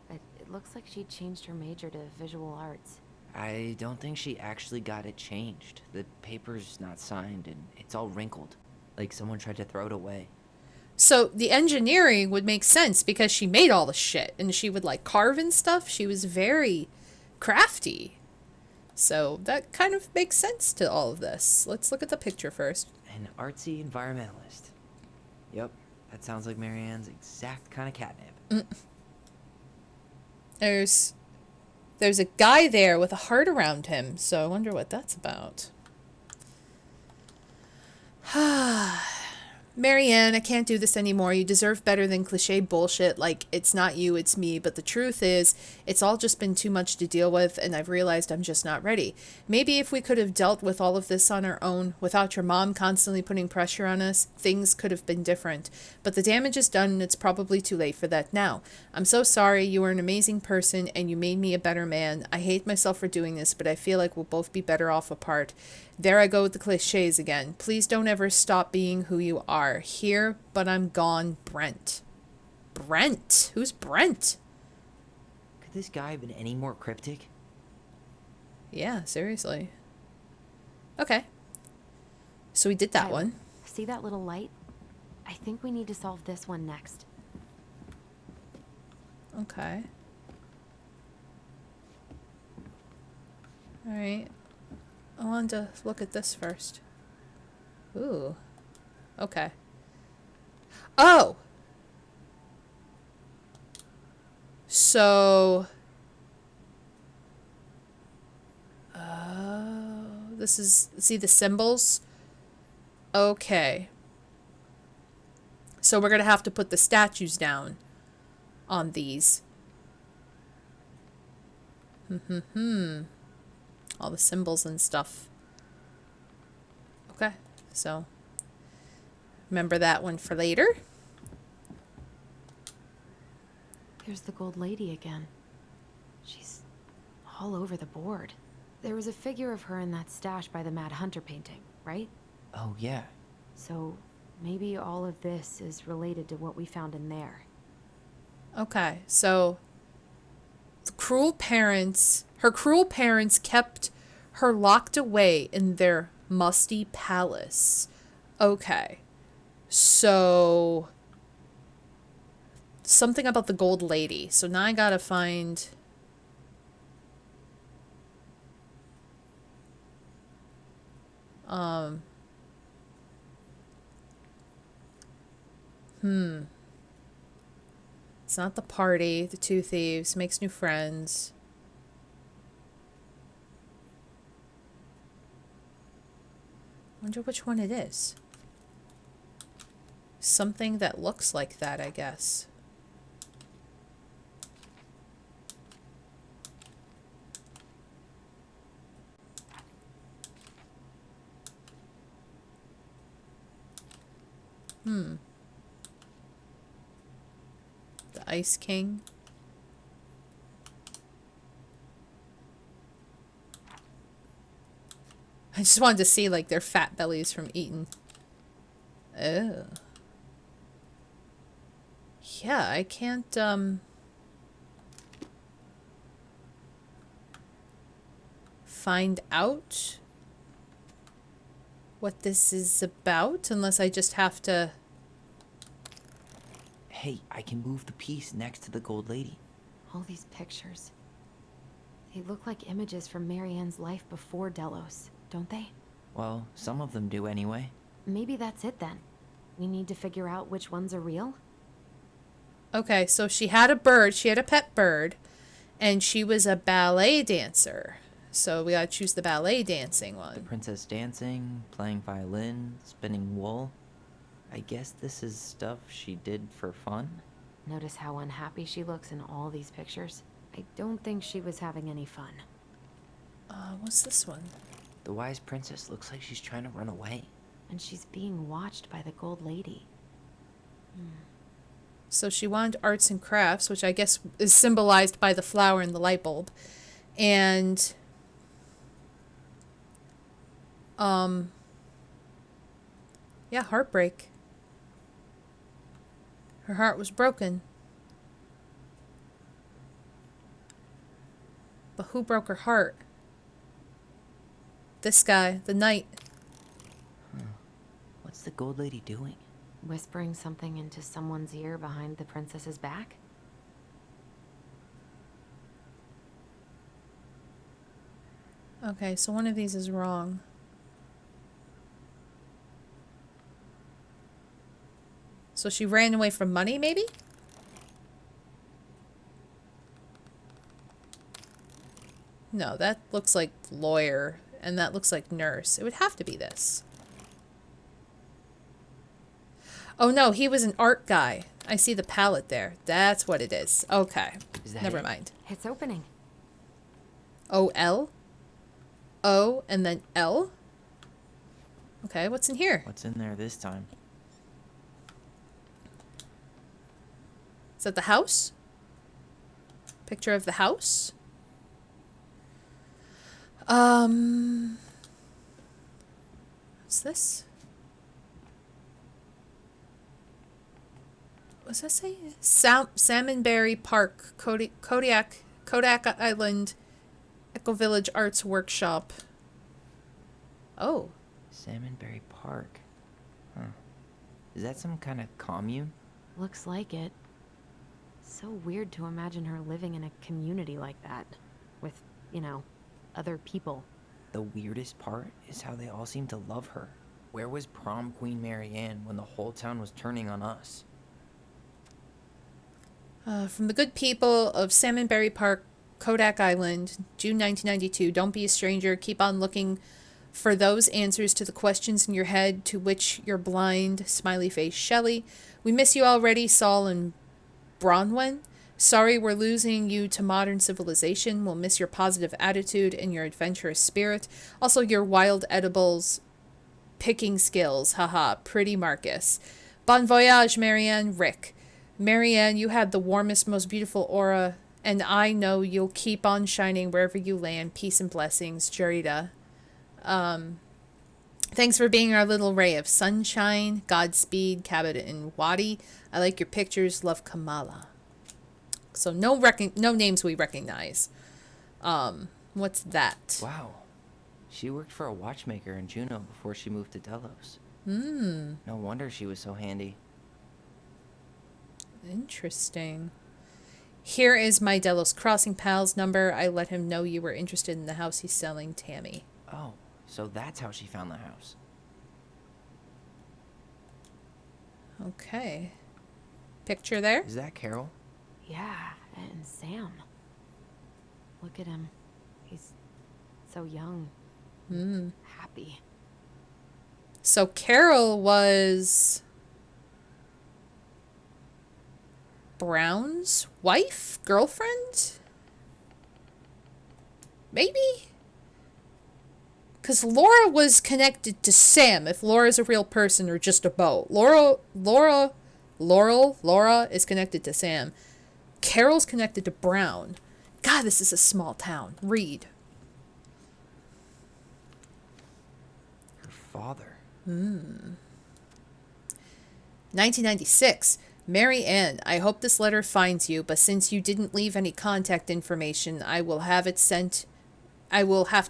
But it looks like she changed her major to visual arts. I don't think she actually got it changed. The paper's not signed and it's all wrinkled. Like someone tried to throw it away. So the engineering would make sense because she made all the shit and she would like carve and stuff. She was very crafty. So that kind of makes sense to all of this. Let's look at the picture first. An artsy environmentalist. Yep, that sounds like Marianne's exact kind of catnip. There's a guy there with a heart around him, so I wonder what that's about. Marianne, I can't do this anymore. You deserve better than cliche bullshit like it's not you, it's me. But the truth is, it's all just been too much to deal with, and I've realized I'm just not ready. Maybe if we could have dealt with all of this on our own, without your mom constantly putting pressure on us, things could have been different. But the damage is done, and it's probably too late for that now. I'm so sorry. You were an amazing person, and you made me a better man. I hate myself for doing this, but I feel like we'll both be better off apart. There I go with the cliches again. Please don't ever stop being who you are. Here, but I'm gone, Brent. Brent? Who's Brent? Could this guy have been any more cryptic? Yeah, seriously. Okay. So we did that Tyler, one. See that little light? I think we need to solve this one next. Okay. Alright. I wanted to look at this first. Ooh. Okay. Oh! So... this is... See the symbols? Okay. So we're gonna have to put the statues down on these. All the symbols and stuff. Okay, so remember that one for later. There's the Gold Lady again. She's all over the board. There was a figure of her in that stash by the Mad Hunter painting, right? Oh, yeah. So maybe all of this is related to what we found in there. Okay, so the her cruel parents kept her locked away in their musty palace. Okay, so something about the Gold Lady. So now I gotta find... It's not the party, the two thieves, makes new friends. Wonder which one it is. Something that looks like that, I guess. Ice King. I just wanted to see, like, their fat bellies from eating. Oh. Yeah, I can't, find out what this is about unless I just have to... Hey, I can move the piece next to the gold lady. All these pictures. They look like images from Marianne's life before Delos, don't they? Well, some of them do anyway. Maybe that's it then. We need to figure out which ones are real? Okay, so she had a bird. She had a pet bird. And she was a ballet dancer. So we gotta choose the ballet dancing The one. princess dancing, playing violin, spinning wool. I guess this is stuff she did for fun? Notice how unhappy she looks in all these pictures? I don't think she was having any fun. What's this one? The wise princess looks like she's trying to run away. And she's being watched by the gold lady. So she wanted arts and crafts, which I guess is symbolized by the flower and the light bulb. And... yeah, heartbreak. Her heart was broken. But who broke her heart? This guy, the knight. What's the gold lady doing? Whispering something into someone's ear behind the princess's back? Okay, so one of these is wrong. So she ran away from money, maybe? No, that looks like lawyer, and that looks like nurse. It would have to be this. Oh no, he was an art guy. I see the palette there. That's what it is. Okay, Is that never it? mind. It's opening. O-L? O and then L? Okay, what's in here? What's in there this time? Is that the house? Picture of the house? What's this? What's that say? Salmonberry Park, Kodak Island, Echo Village Arts Workshop. Oh, Salmonberry Park. Huh. Is that some kind of commune? Looks like it. So weird to imagine her living in a community like that. With, you know, other people. The weirdest part is how they all seem to love her. Where was prom queen Marianne when the whole town was turning on us? from the good people of Salmonberry Park, Kodak Island, June 1992. Don't be a stranger. Keep on looking for those answers to the questions in your head to which you're blind. Smiley face Shelley. We miss you already, Saul and Bronwyn. Sorry we're losing you to modern civilization. We'll miss your positive attitude and your adventurous spirit. Also your wild edibles picking skills. Haha, pretty Marcus. Bon voyage, Marianne. Rick. Marianne, you had the warmest, most beautiful aura, and I know you'll keep on shining wherever you land. Peace and blessings, Jarita. Thanks for being our little ray of sunshine. Godspeed, Cabot and Wadi. I like your pictures. Love, Kamala. So no names we recognize. What's that? Wow. She worked for a watchmaker in Juneau before she moved to Delos. No wonder she was so handy. Interesting. Here is my Delos Crossing pal's number. I let him know you were interested in the house he's selling, Tammy. Oh, so that's how she found the house. Okay. Picture there? Is that Carol? Yeah, and Sam. Look at him. He's so young. Happy. So Carol was Brown's wife? Girlfriend? Maybe? Because Laura was connected to Sam, if Laura's a real person or just a boat. Laura is connected to Sam. Carol's connected to Brown. God, this is a small town. Read. Her father. 1996. Mary Ann, I hope this letter finds you, but since you didn't leave any contact information, I will have to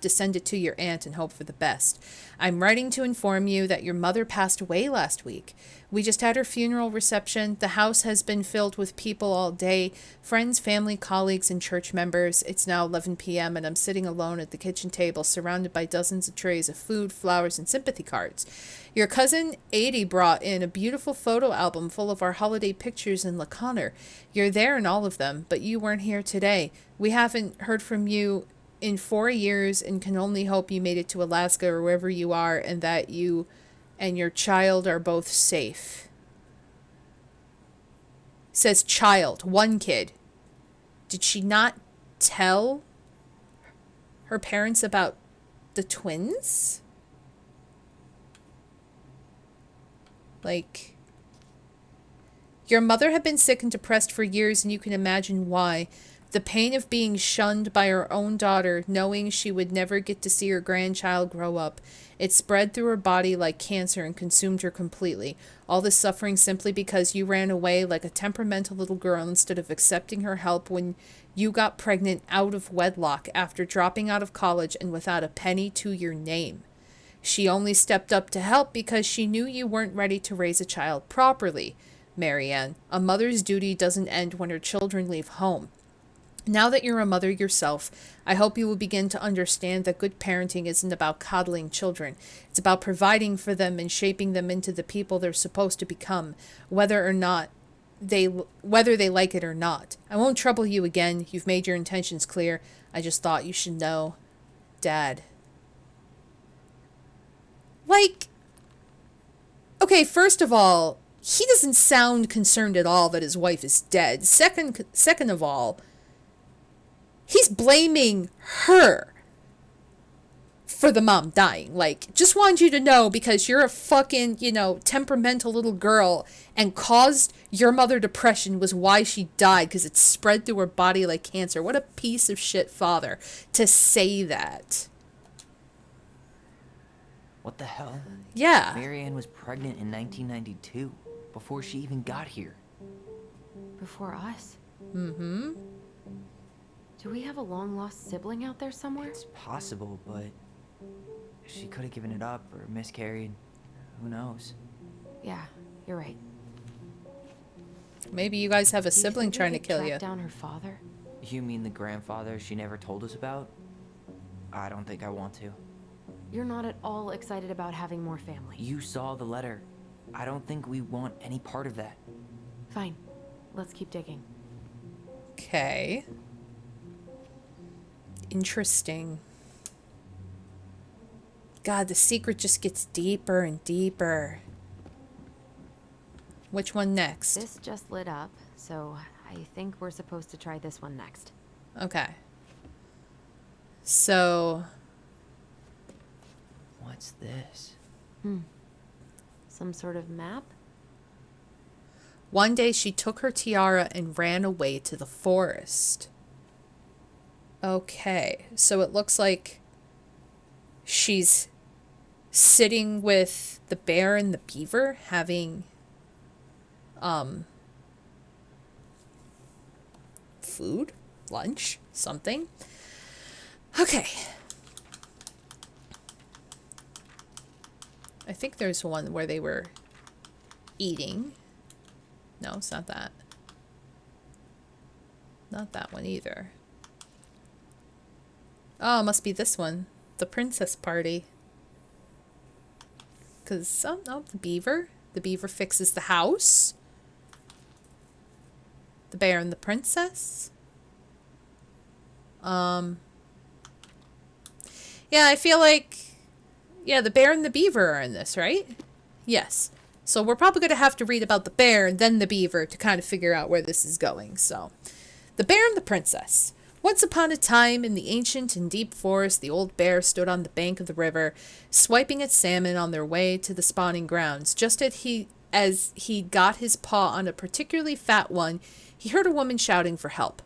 send it to your aunt and hope for the best. I'm writing to inform you that your mother passed away last week. We just had her funeral reception. The house has been filled with people all day, friends, family, colleagues, and church members. It's now 11 p.m. and I'm sitting alone at the kitchen table, surrounded by dozens of trays of food, flowers, and sympathy cards. Your cousin Adie brought in a beautiful photo album full of our holiday pictures in La Conner. You're there in all of them, but you weren't here today. We haven't heard from you in 4 years and can only hope you made it to Alaska or wherever you are and that you and your child are both safe. Says child, one kid. Did she not tell her parents about the twins? Like, your mother had been sick and depressed for years, and you can imagine why. The pain of being shunned by her own daughter, knowing she would never get to see her grandchild grow up. It spread through her body like cancer and consumed her completely. All this suffering simply because you ran away like a temperamental little girl instead of accepting her help when you got pregnant out of wedlock after dropping out of college and without a penny to your name. She only stepped up to help because she knew you weren't ready to raise a child properly. Mary Ann, a mother's duty doesn't end when her children leave home. Now that you're a mother yourself, I hope you will begin to understand that good parenting isn't about coddling children. It's about providing for them and shaping them into the people they're supposed to become, whether they like it or not. I won't trouble you again. You've made your intentions clear. I just thought you should know. Dad. Like, okay, first of all, he doesn't sound concerned at all that his wife is dead. Second of all, he's blaming her for the mom dying. Like, just want you to know because you're a fucking, temperamental little girl and caused your mother depression was why she died because it spread through her body like cancer. What a piece of shit father to say that. What the hell? Yeah. Mary Ann was pregnant in 1992, before she even got here. Before us? Mm-hmm. Do we have a long-lost sibling out there somewhere? It's possible, but she could have given it up or miscarried. Who knows? Yeah, you're right. Maybe you guys have a Do you sibling think we trying to could kill track you. down her father? You mean the grandfather she never told us about? I don't think I want to. You're not at all excited about having more family. You saw the letter. I don't think we want any part of that. Fine. Let's keep digging. Okay. Interesting. God, the secret just gets deeper and deeper. Which one next? This just lit up, so I think we're supposed to try this one next. Okay. So, What's this? Some sort of map? one day she took her tiara and ran away to the forest. Okay, so it looks like she's sitting with the bear and the beaver having food, lunch, something. Okay. I think there's one where they were eating. No, it's not that. Not that one either. Oh, it must be this one. The princess party. Because, oh, no, the beaver. The beaver fixes the house. The bear and the princess. Yeah, I feel like... Yeah, the bear and the beaver are in this, right? Yes. So we're probably going to have to read about the bear and then the beaver to kind of figure out where this is going. So, the bear and the princess. Once upon a time, in the ancient and deep forest, the old bear stood on the bank of the river, swiping at salmon on their way to the spawning grounds. Just as he got his paw on a particularly fat one, he heard a woman shouting for help.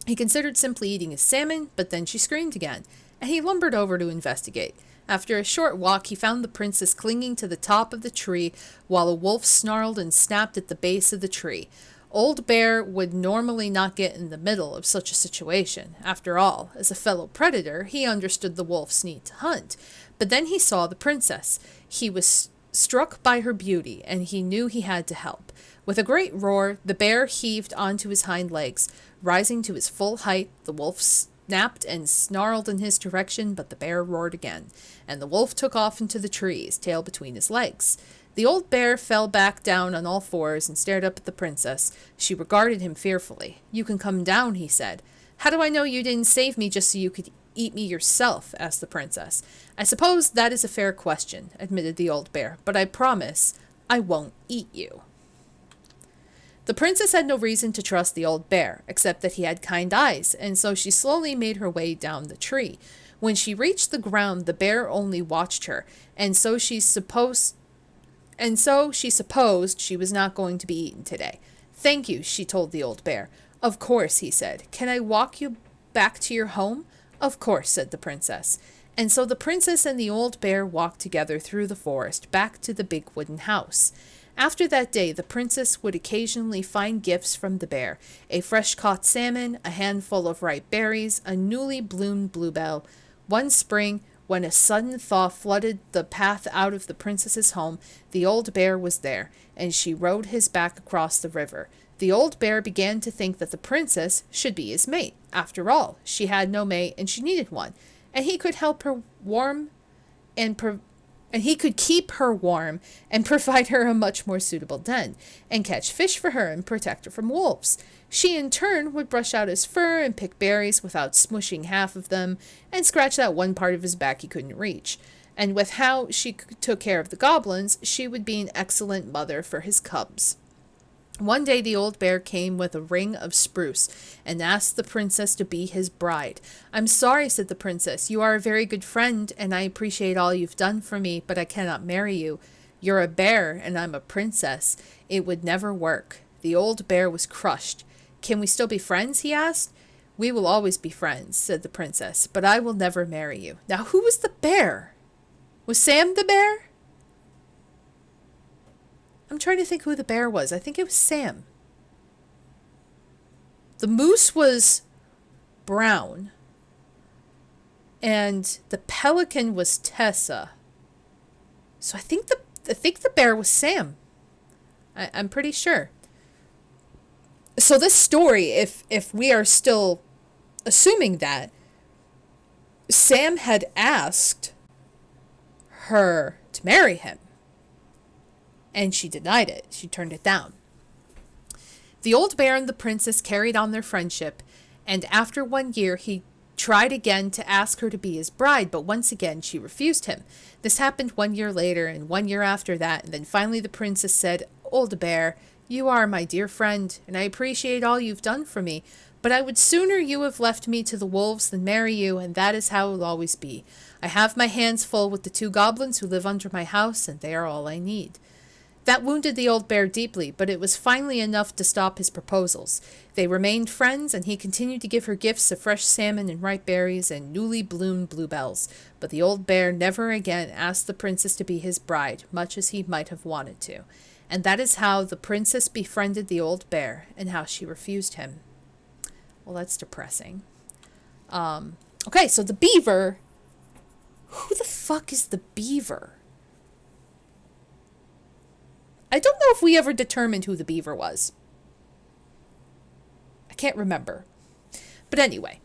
He considered simply eating his salmon, but then she screamed again, and he lumbered over to investigate. After a short walk, he found the princess clinging to the top of the tree while a wolf snarled and snapped at the base of the tree. Old Bear would normally not get in the middle of such a situation. After all, as a fellow predator, he understood the wolf's need to hunt. But then he saw the princess. He was struck by her beauty, and he knew he had to help. With a great roar, the bear heaved onto his hind legs. Rising to his full height, the wolf snapped and snarled in his direction, but the bear roared again, and the wolf took off into the trees, tail between his legs. The old bear fell back down on all fours and stared up at the princess. She regarded him fearfully. "You can come down," he said. "How do I know you didn't save me just so you could eat me yourself?" asked the princess. "I suppose that is a fair question," admitted the old bear, "but I promise I won't eat you." The princess had no reason to trust the old bear, except that he had kind eyes, and so she slowly made her way down the tree. When she reached the ground, the bear only watched her, and so she supposed she was not going to be eaten today. "Thank you," she told the old bear. "Of course," he said. "Can I walk you back to your home?" "Of course," said the princess. And so the princess and the old bear walked together through the forest back to the big wooden house. After that day, the princess would occasionally find gifts from the bear: a fresh-caught salmon, a handful of ripe berries, a newly bloomed bluebell. One spring, when a sudden thaw flooded the path out of the princess's home, the old bear was there, and she rode his back across the river. The old bear began to think that the princess should be his mate. After all, she had no mate, and she needed one, and he could help her warm and he could keep her warm and provide her a much more suitable den, and catch fish for her and protect her from wolves. She in turn would brush out his fur and pick berries without smushing half of them, and scratch that one part of his back he couldn't reach. And with how she took care of the goblins, she would be an excellent mother for his cubs. One day the old bear came with a ring of spruce and asked the princess to be his bride. "I'm sorry," said the princess. "You are a very good friend, and I appreciate all you've done for me, but I cannot marry you. You're a bear, and I'm a princess. It would never work." The old bear was crushed. "Can we still be friends?" he asked. "We will always be friends," said the princess, "but I will never marry you." Now, who was the bear? Was Sam the bear? I'm trying to think who the bear was. I think it was Sam. The moose was brown. And the pelican was Tessa. So I think the bear was Sam. I'm pretty sure. So this story, if we are still assuming that, Sam had asked her to marry him. And she denied it. She turned it down. The old bear and the princess carried on their friendship, and after 1 year he tried again to ask her to be his bride, but once again she refused him. This happened 1 year later, and 1 year after that, and then finally the princess said, "Old bear, you are my dear friend, and I appreciate all you've done for me, but I would sooner you have left me to the wolves than marry you, and that is how it will always be. I have my hands full with the 2 goblins who live under my house, and they are all I need." That wounded the old bear deeply, but it was finally enough to stop his proposals. They remained friends, and he continued to give her gifts of fresh salmon and ripe berries and newly bloomed bluebells. But the old bear never again asked the princess to be his bride, much as he might have wanted to. And that is how the princess befriended the old bear, and how she refused him. Well, that's depressing. Okay, so the beaver. Who the fuck is the beaver? I don't know if we ever determined who the beaver was. I can't remember. But anyway,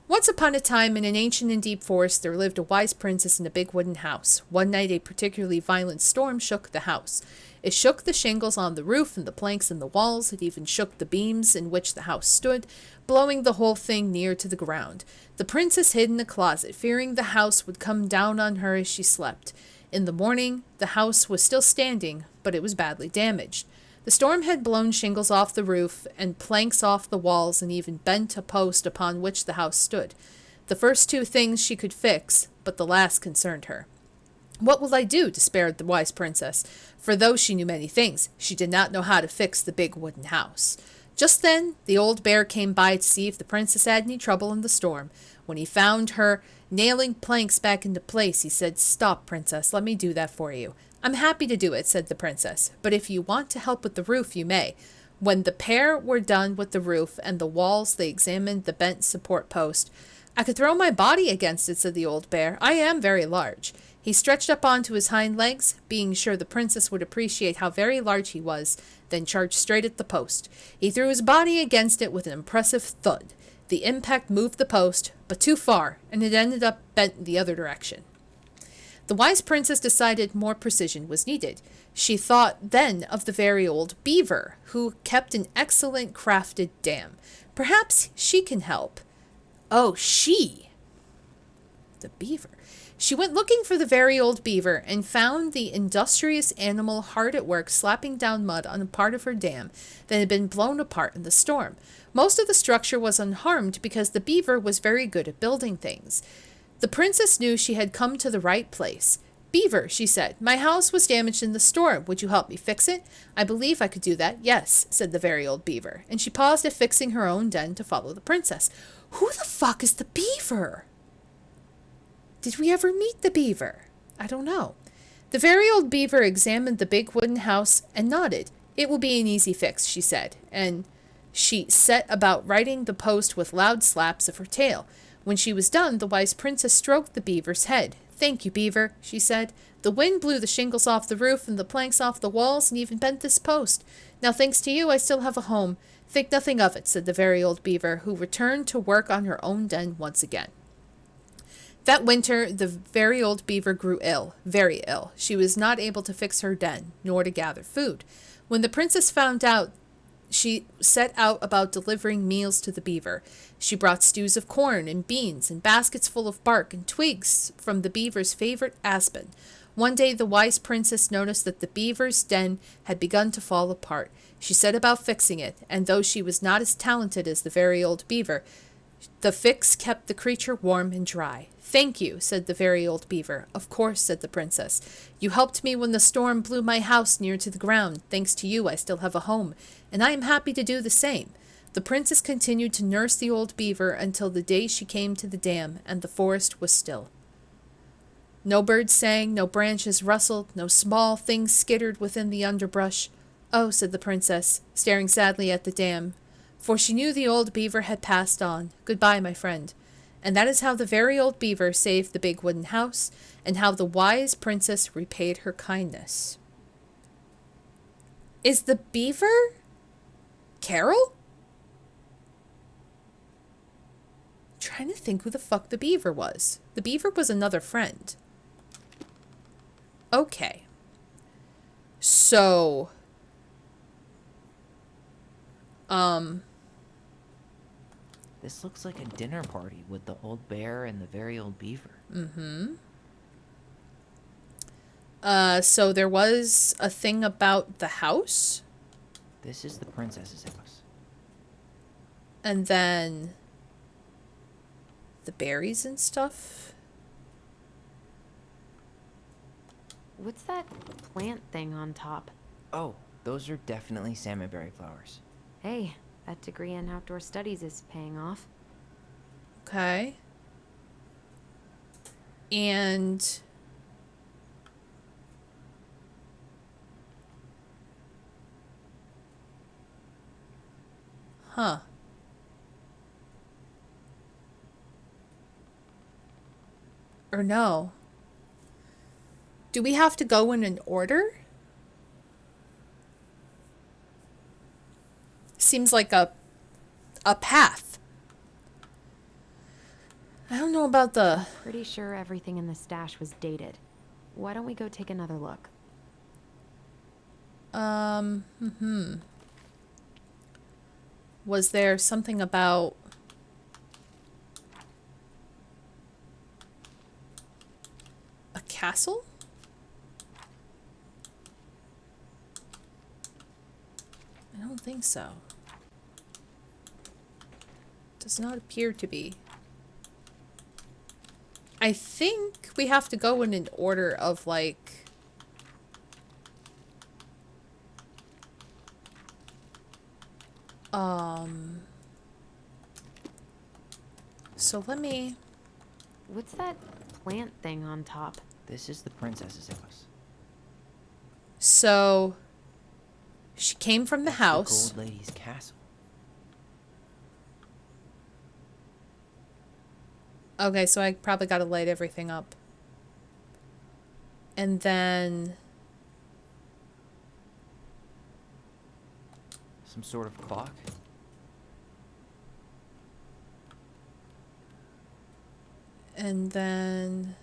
once upon a time in an ancient and deep forest there lived a wise princess in a big wooden house. One night a particularly violent storm shook the house. It shook the shingles on the roof and the planks in the walls. It even shook the beams in which the house stood, blowing the whole thing near to the ground. The princess hid in a closet, fearing the house would come down on her as she slept. In the morning, the house was still standing, but it was badly damaged. The storm had blown shingles off the roof and planks off the walls and even bent a post upon which the house stood. The first 2 things she could fix, but the last concerned her. What will I do? Despaired the wise princess, for though she knew many things, she did not know how to fix the big wooden house. Just then, the old bear came by to see if the princess had any trouble in the storm. When he found her nailing planks back into place, he said, "Stop, princess, let me do that for you." "I'm happy to do it," said the princess, "but if you want to help with the roof, you may." When the pair were done with the roof and the walls, they examined the bent support post. "I could throw my body against it," said the old bear. "I am very large." He stretched up onto his hind legs, being sure the princess would appreciate how very large he was, then charged straight at the post. He threw his body against it with an impressive thud. The impact moved the post, but too far, and it ended up bent in the other direction. The wise princess decided more precision was needed. She thought then of the very old beaver, who kept an excellent crafted dam. Perhaps she can help. Oh, she! The beaver. She went looking for the very old beaver and found the industrious animal hard at work slapping down mud on a part of her dam that had been blown apart in the storm. Most of the structure was unharmed because the beaver was very good at building things. The princess knew she had come to the right place. "Beaver," she said, "my house was damaged in the storm. Would you help me fix it?" "I believe I could do that, yes," said the very old beaver, and she paused at fixing her own den to follow the princess. Who the fuck is the beaver? Did we ever meet the beaver? I don't know. The very old beaver examined the big wooden house and nodded. "It will be an easy fix," she said, and she set about righting the post with loud slaps of her tail. When she was done, the wise princess stroked the beaver's head. "Thank you, beaver," she said. "The wind blew the shingles off the roof and the planks off the walls and even bent this post. Now, thanks to you, I still have a home." "Think nothing of it," said the very old beaver, who returned to work on her own den once again. That winter, the very old beaver grew ill, very ill. She was not able to fix her den, nor to gather food. When the princess found out, she set out about delivering meals to the beaver. She brought stews of corn and beans and baskets full of bark and twigs from the beaver's favorite aspen. One day the wise princess noticed that the beaver's den had begun to fall apart. She set about fixing it, and though she was not as talented as the very old beaver, the fix kept the creature warm and dry. "Thank you," said the very old beaver. "Of course," said the princess. "You helped me when the storm blew my house near to the ground. Thanks to you, I still have a home, and I am happy to do the same." The princess continued to nurse the old beaver until the day she came to the dam, and the forest was still. No birds sang, no branches rustled, no small things skittered within the underbrush. "Oh," said the princess, staring sadly at the dam, for she knew the old beaver had passed on. "Goodbye, my friend." And that is how the very old beaver saved the big wooden house, and how the wise princess repaid her kindness. Is the beaver Carol? I'm trying to think who the fuck the beaver was. The beaver was another friend. Okay. So, This looks like a dinner party with the old bear and the very old beaver. So there was a thing about the house, This is the princess's house. and then the berries and stuff. What's that plant thing on top? Oh, those are definitely salmonberry flowers. Hey, that degree in outdoor studies is paying off. Okay. And huh. Or no. Do we have to go in an order? Seems like a path. I don't know about the... Pretty sure everything in the stash was dated. Why don't we go take another look? Was there something about... a castle? I don't think so. Does not appear to be. I think we have to go in an order of like... So let me... What's that plant thing on top? This is the princess's house. So... She came from the That's house. The gold lady's castle. Okay, so I probably gotta light everything up. And then... Some sort of clock. And then...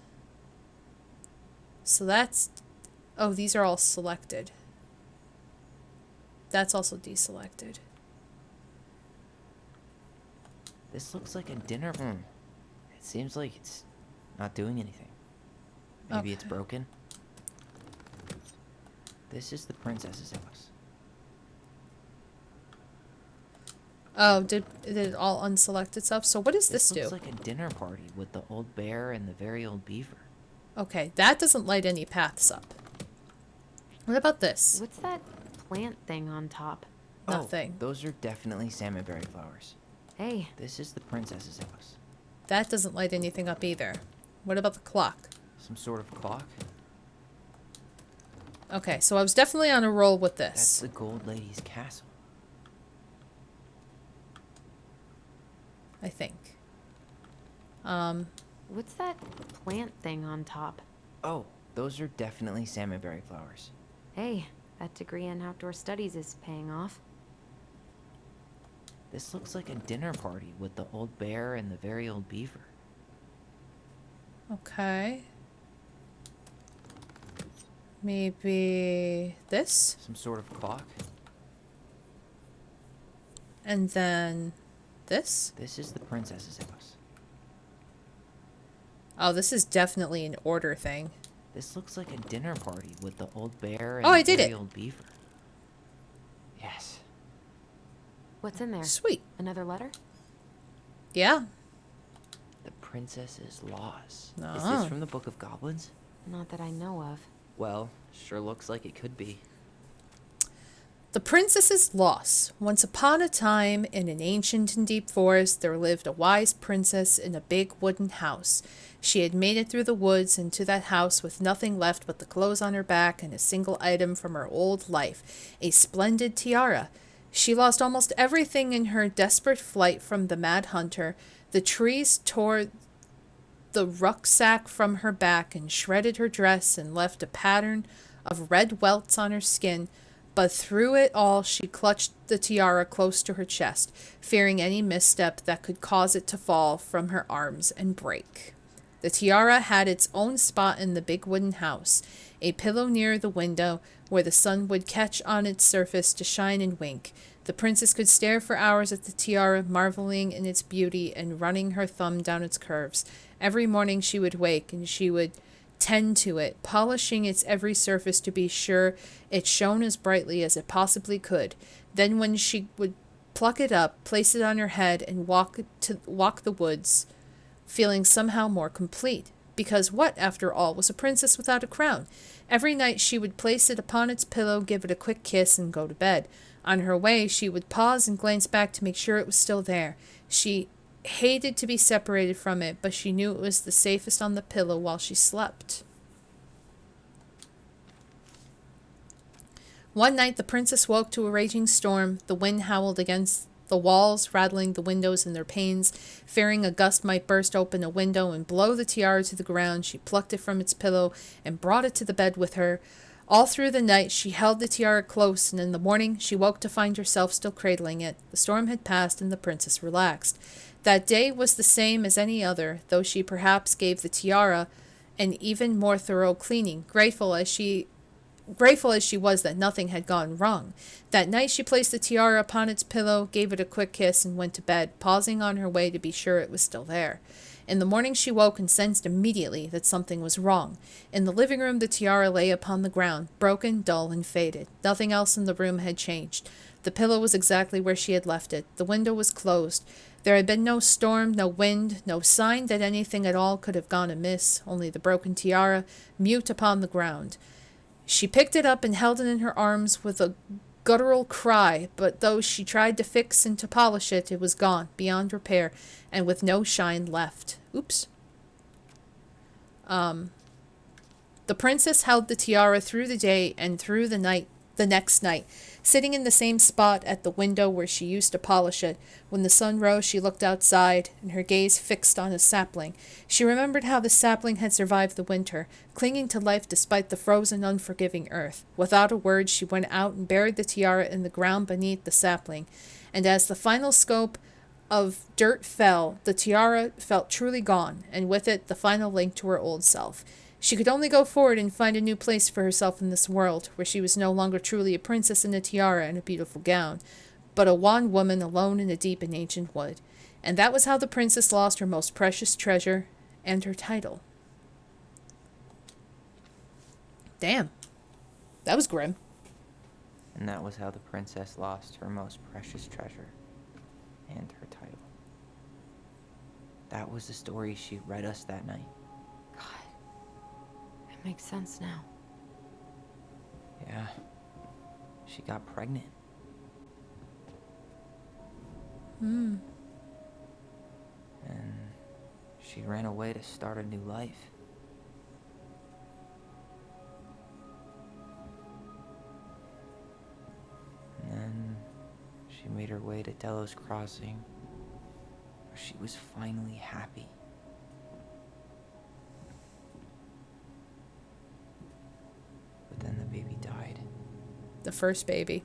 So that's... Oh, these are all selected. That's also deselected. This looks like a dinner. It seems like it's not doing anything. Maybe it's Okay. broken. This is the princess's house. Oh, did it all unselect itself? So what does this do? Looks like a dinner party with the old bear and the very old beaver. Okay, that doesn't light any paths up. What about this? What's that plant thing on top? Nothing. Oh, those are definitely salmonberry flowers. Hey, This is the princess's house. That doesn't light anything up either. What about the clock? Some sort of clock. Okay, so I was definitely on a roll with That's this. the gold lady's castle. I think. what's that plant thing on top? Oh, those are definitely salmonberry flowers. Hey, that degree in outdoor studies is paying off. This looks like a dinner party with the old bear and the very old beaver. Okay. Maybe this? Some sort of clock. And then this? This is the princess's house. Oh, this is definitely an order thing. This looks like a dinner party with the old bear and Oh, I the did very it. old beaver. Yes. What's in there? Sweet. Another letter? Yeah. The princess's laws. Is Ah. this from the Book of Goblins? Not that I know of. Well, sure looks like it could be. The Princess's Loss. Once upon a time, in an ancient and deep forest, there lived a wise princess in a big wooden house. She had made it through the woods and to that house with nothing left but the clothes on her back and a single item from her old life, a splendid tiara. She lost almost everything in her desperate flight from the mad hunter. The trees tore the rucksack from her back and shredded her dress and left a pattern of red welts on her skin. But through it all, she clutched the tiara close to her chest, fearing any misstep that could cause it to fall from her arms and break. The tiara had its own spot in the big wooden house, a pillow near the window where the sun would catch on its surface to shine and wink. The princess could stare for hours at the tiara, marveling in its beauty and running her thumb down its curves. Every morning she would wake and she would tend to it, polishing its every surface to be sure it shone as brightly as it possibly could. Then when she would pluck it up, place it on her head, and walk the woods, feeling somehow more complete. Because what, after all, was a princess without a crown? Every night she would place it upon its pillow, give it a quick kiss, and go to bed. On her way, she would pause and glance back to make sure it was still there. She hated to be separated from it, but she knew it was the safest on the pillow while she slept. One night the princess woke to a raging storm. The wind howled against the walls, rattling the windows in their panes. Fearing a gust might burst open a window and blow the tiara to the ground, she plucked it from its pillow and brought it to the bed with her. All through the night she held the tiara close, and in the morning she woke to find herself still cradling it. The storm had passed, and the princess relaxed. That day was the same as any other, though she perhaps gave the tiara an even more thorough cleaning, grateful as she was that nothing had gone wrong. That night she placed the tiara upon its pillow, gave it a quick kiss, and went to bed, pausing on her way to be sure it was still there. In the morning she woke and sensed immediately that something was wrong. In the living room the tiara lay upon the ground, broken, dull, and faded. Nothing else in the room had changed. The pillow was exactly where she had left it. The window was closed. There had been no storm, no wind, no sign that anything at all could have gone amiss, only the broken tiara, mute upon the ground. She picked it up and held it in her arms with a guttural cry, but though she tried to fix and to polish it, it was gone, beyond repair, and with no shine left. Oops. The princess held the tiara through the day and through the night, the next night, sitting in the same spot at the window where she used to polish it. When the sun rose, she looked outside, and her gaze fixed on a sapling. She remembered how the sapling had survived the winter, clinging to life despite the frozen, unforgiving earth. Without a word, she went out and buried the tiara in the ground beneath the sapling. And as the final scope of dirt fell, the tiara felt truly gone, and with it the final link to her old self. She could only go forward and find a new place for herself in this world, where she was no longer truly a princess in a tiara and a beautiful gown, but a wan woman alone in a deep and ancient wood. And that was how the princess lost her most precious treasure and her title. Damn. That was grim. And that was how the princess lost her most precious treasure and her title. That was the story she read us that night. God. It makes sense now. Yeah. She got pregnant. And she ran away to start a new life. And then she made her way to Delos Crossing, where she was finally happy. But then the baby died. The first baby.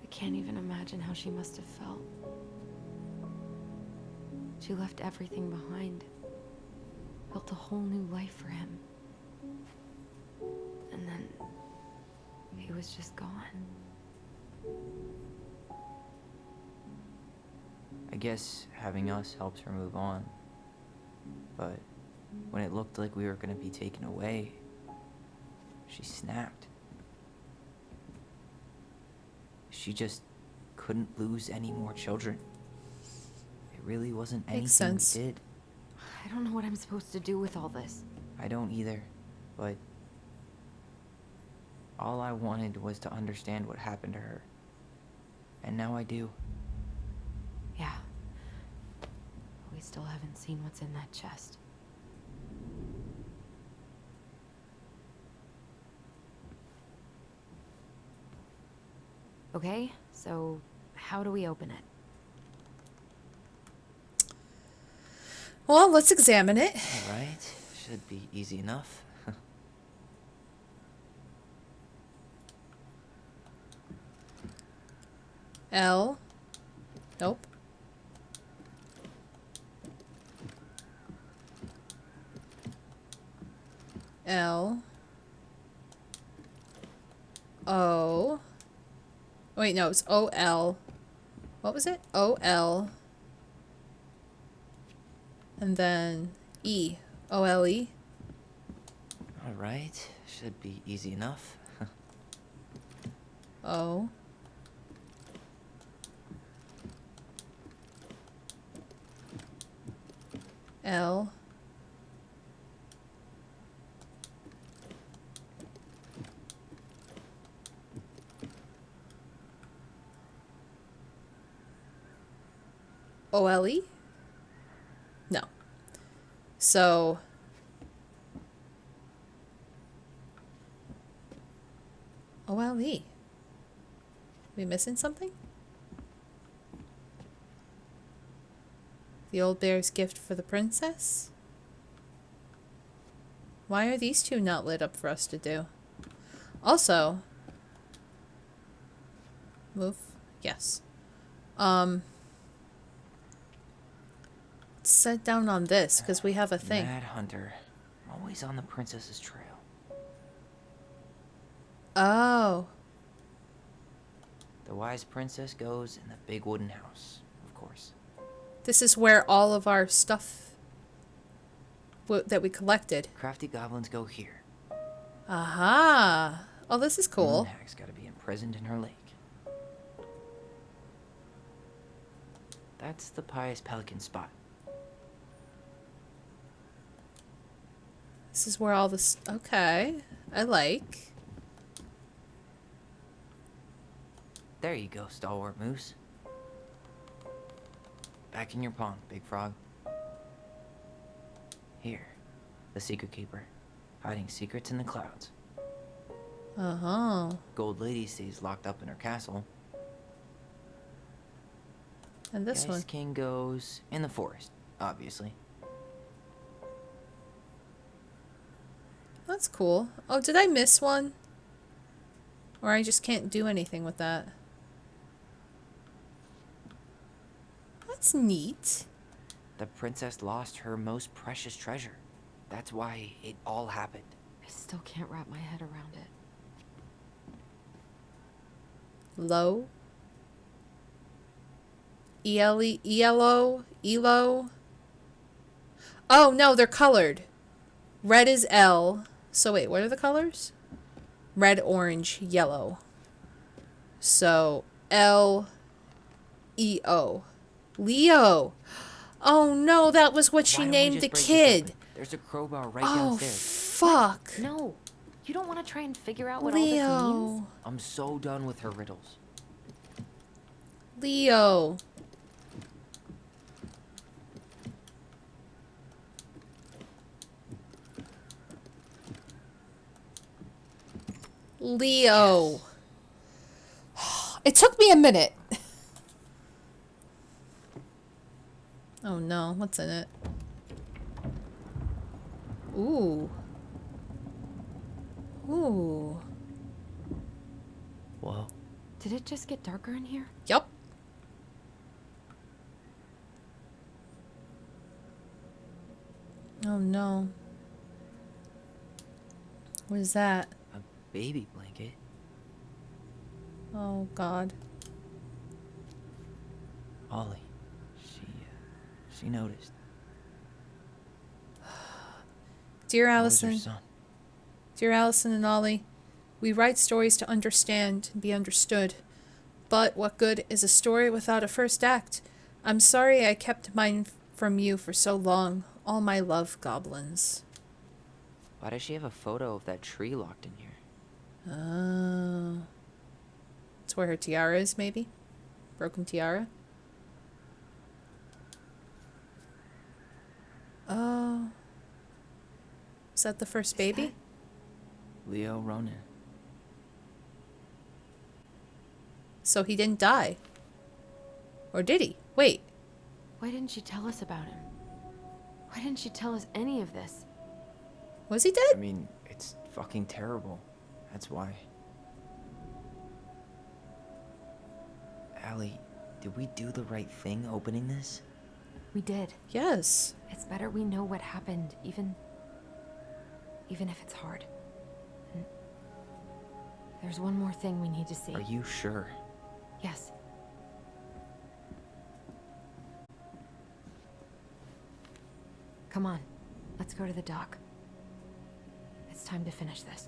I can't even imagine how she must have felt. She left everything behind, built a whole new life for him. And then he was just gone. I guess having us helped her move on. But when it looked like we were gonna be taken away, she snapped. She just couldn't lose any more children. It really wasn't anything Makes sense. we did. I don't know what I'm supposed to do with all this. I don't either, but all I wanted was to understand what happened to her. And now I do. Yeah. We still haven't seen what's in that chest. Okay, so how do we open it? Well, let's examine it. All right, should be easy enough. L. Nope. L. O. Wait, no, it's O-L. What was it? O-L. And then E. O-L-E. All right, should be easy enough. O. L. O-L-E? No. So O-L-E. We missing something? The old bear's gift for the princess? Why are these two not lit up for us to do? Also, move. Yes. Set down on this because we have a thing. Mad Hunter, always on the princess's trail. Oh. The wise princess goes in the big wooden house, of course. This is where all of our stuff that we collected. Crafty goblins go here. Aha. Oh, this is cool. Moonhag's gotta be imprisoned in her lake. That's the Pious Pelican spot. This is where all this. Okay. I like. There you go, stalwart moose. Back in your pond, big frog. Here, the secret keeper, hiding secrets in the clouds. Uh-huh. Gold Lady stays locked up in her castle. And this the one. Ice King goes in the forest, obviously. That's cool. Oh, did I miss one? Or I just can't do anything with that? That's neat. The princess lost her most precious treasure. That's why it all happened. I still can't wrap my head around it. Low. Elo. Oh, no, they're colored. Red is L. So wait, what are the colors? Red, orange, yellow. So L E O. Leo. Oh no, that was what she Why don't we named just the break this kid. open? There's a crowbar right Oh downstairs. fuck. No, you don't want to try and figure out what all this means? Leo. I'm so done with her riddles. Leo. Leo. It took me a minute. Oh no, what's in it? Ooh. Ooh. Whoa. Did it just get darker in here? Yup. Oh no. What is that? A baby blanket? Oh god. Ollie. She noticed. Dear That was her Allison. son. Dear Allison and Ollie, we write stories to understand and be understood. But what good is a story without a first act? I'm sorry I kept mine from you for so long. All my love, goblins. Why does she have a photo of that tree locked in here? Oh. That's where her tiara is, maybe? Broken tiara? Oh. Is that the first baby? Leo Ronan. So he didn't die. Or did he? Wait. Why didn't she tell us about him? Why didn't she tell us any of this? Was he I dead? mean, it's fucking terrible. That's why. Allie, did we do the right thing opening this? We did. Yes. It's better we know what happened, even if it's hard. And there's one more thing we need to see. Are you sure? Yes. Come on, let's go to the dock. It's time to finish this.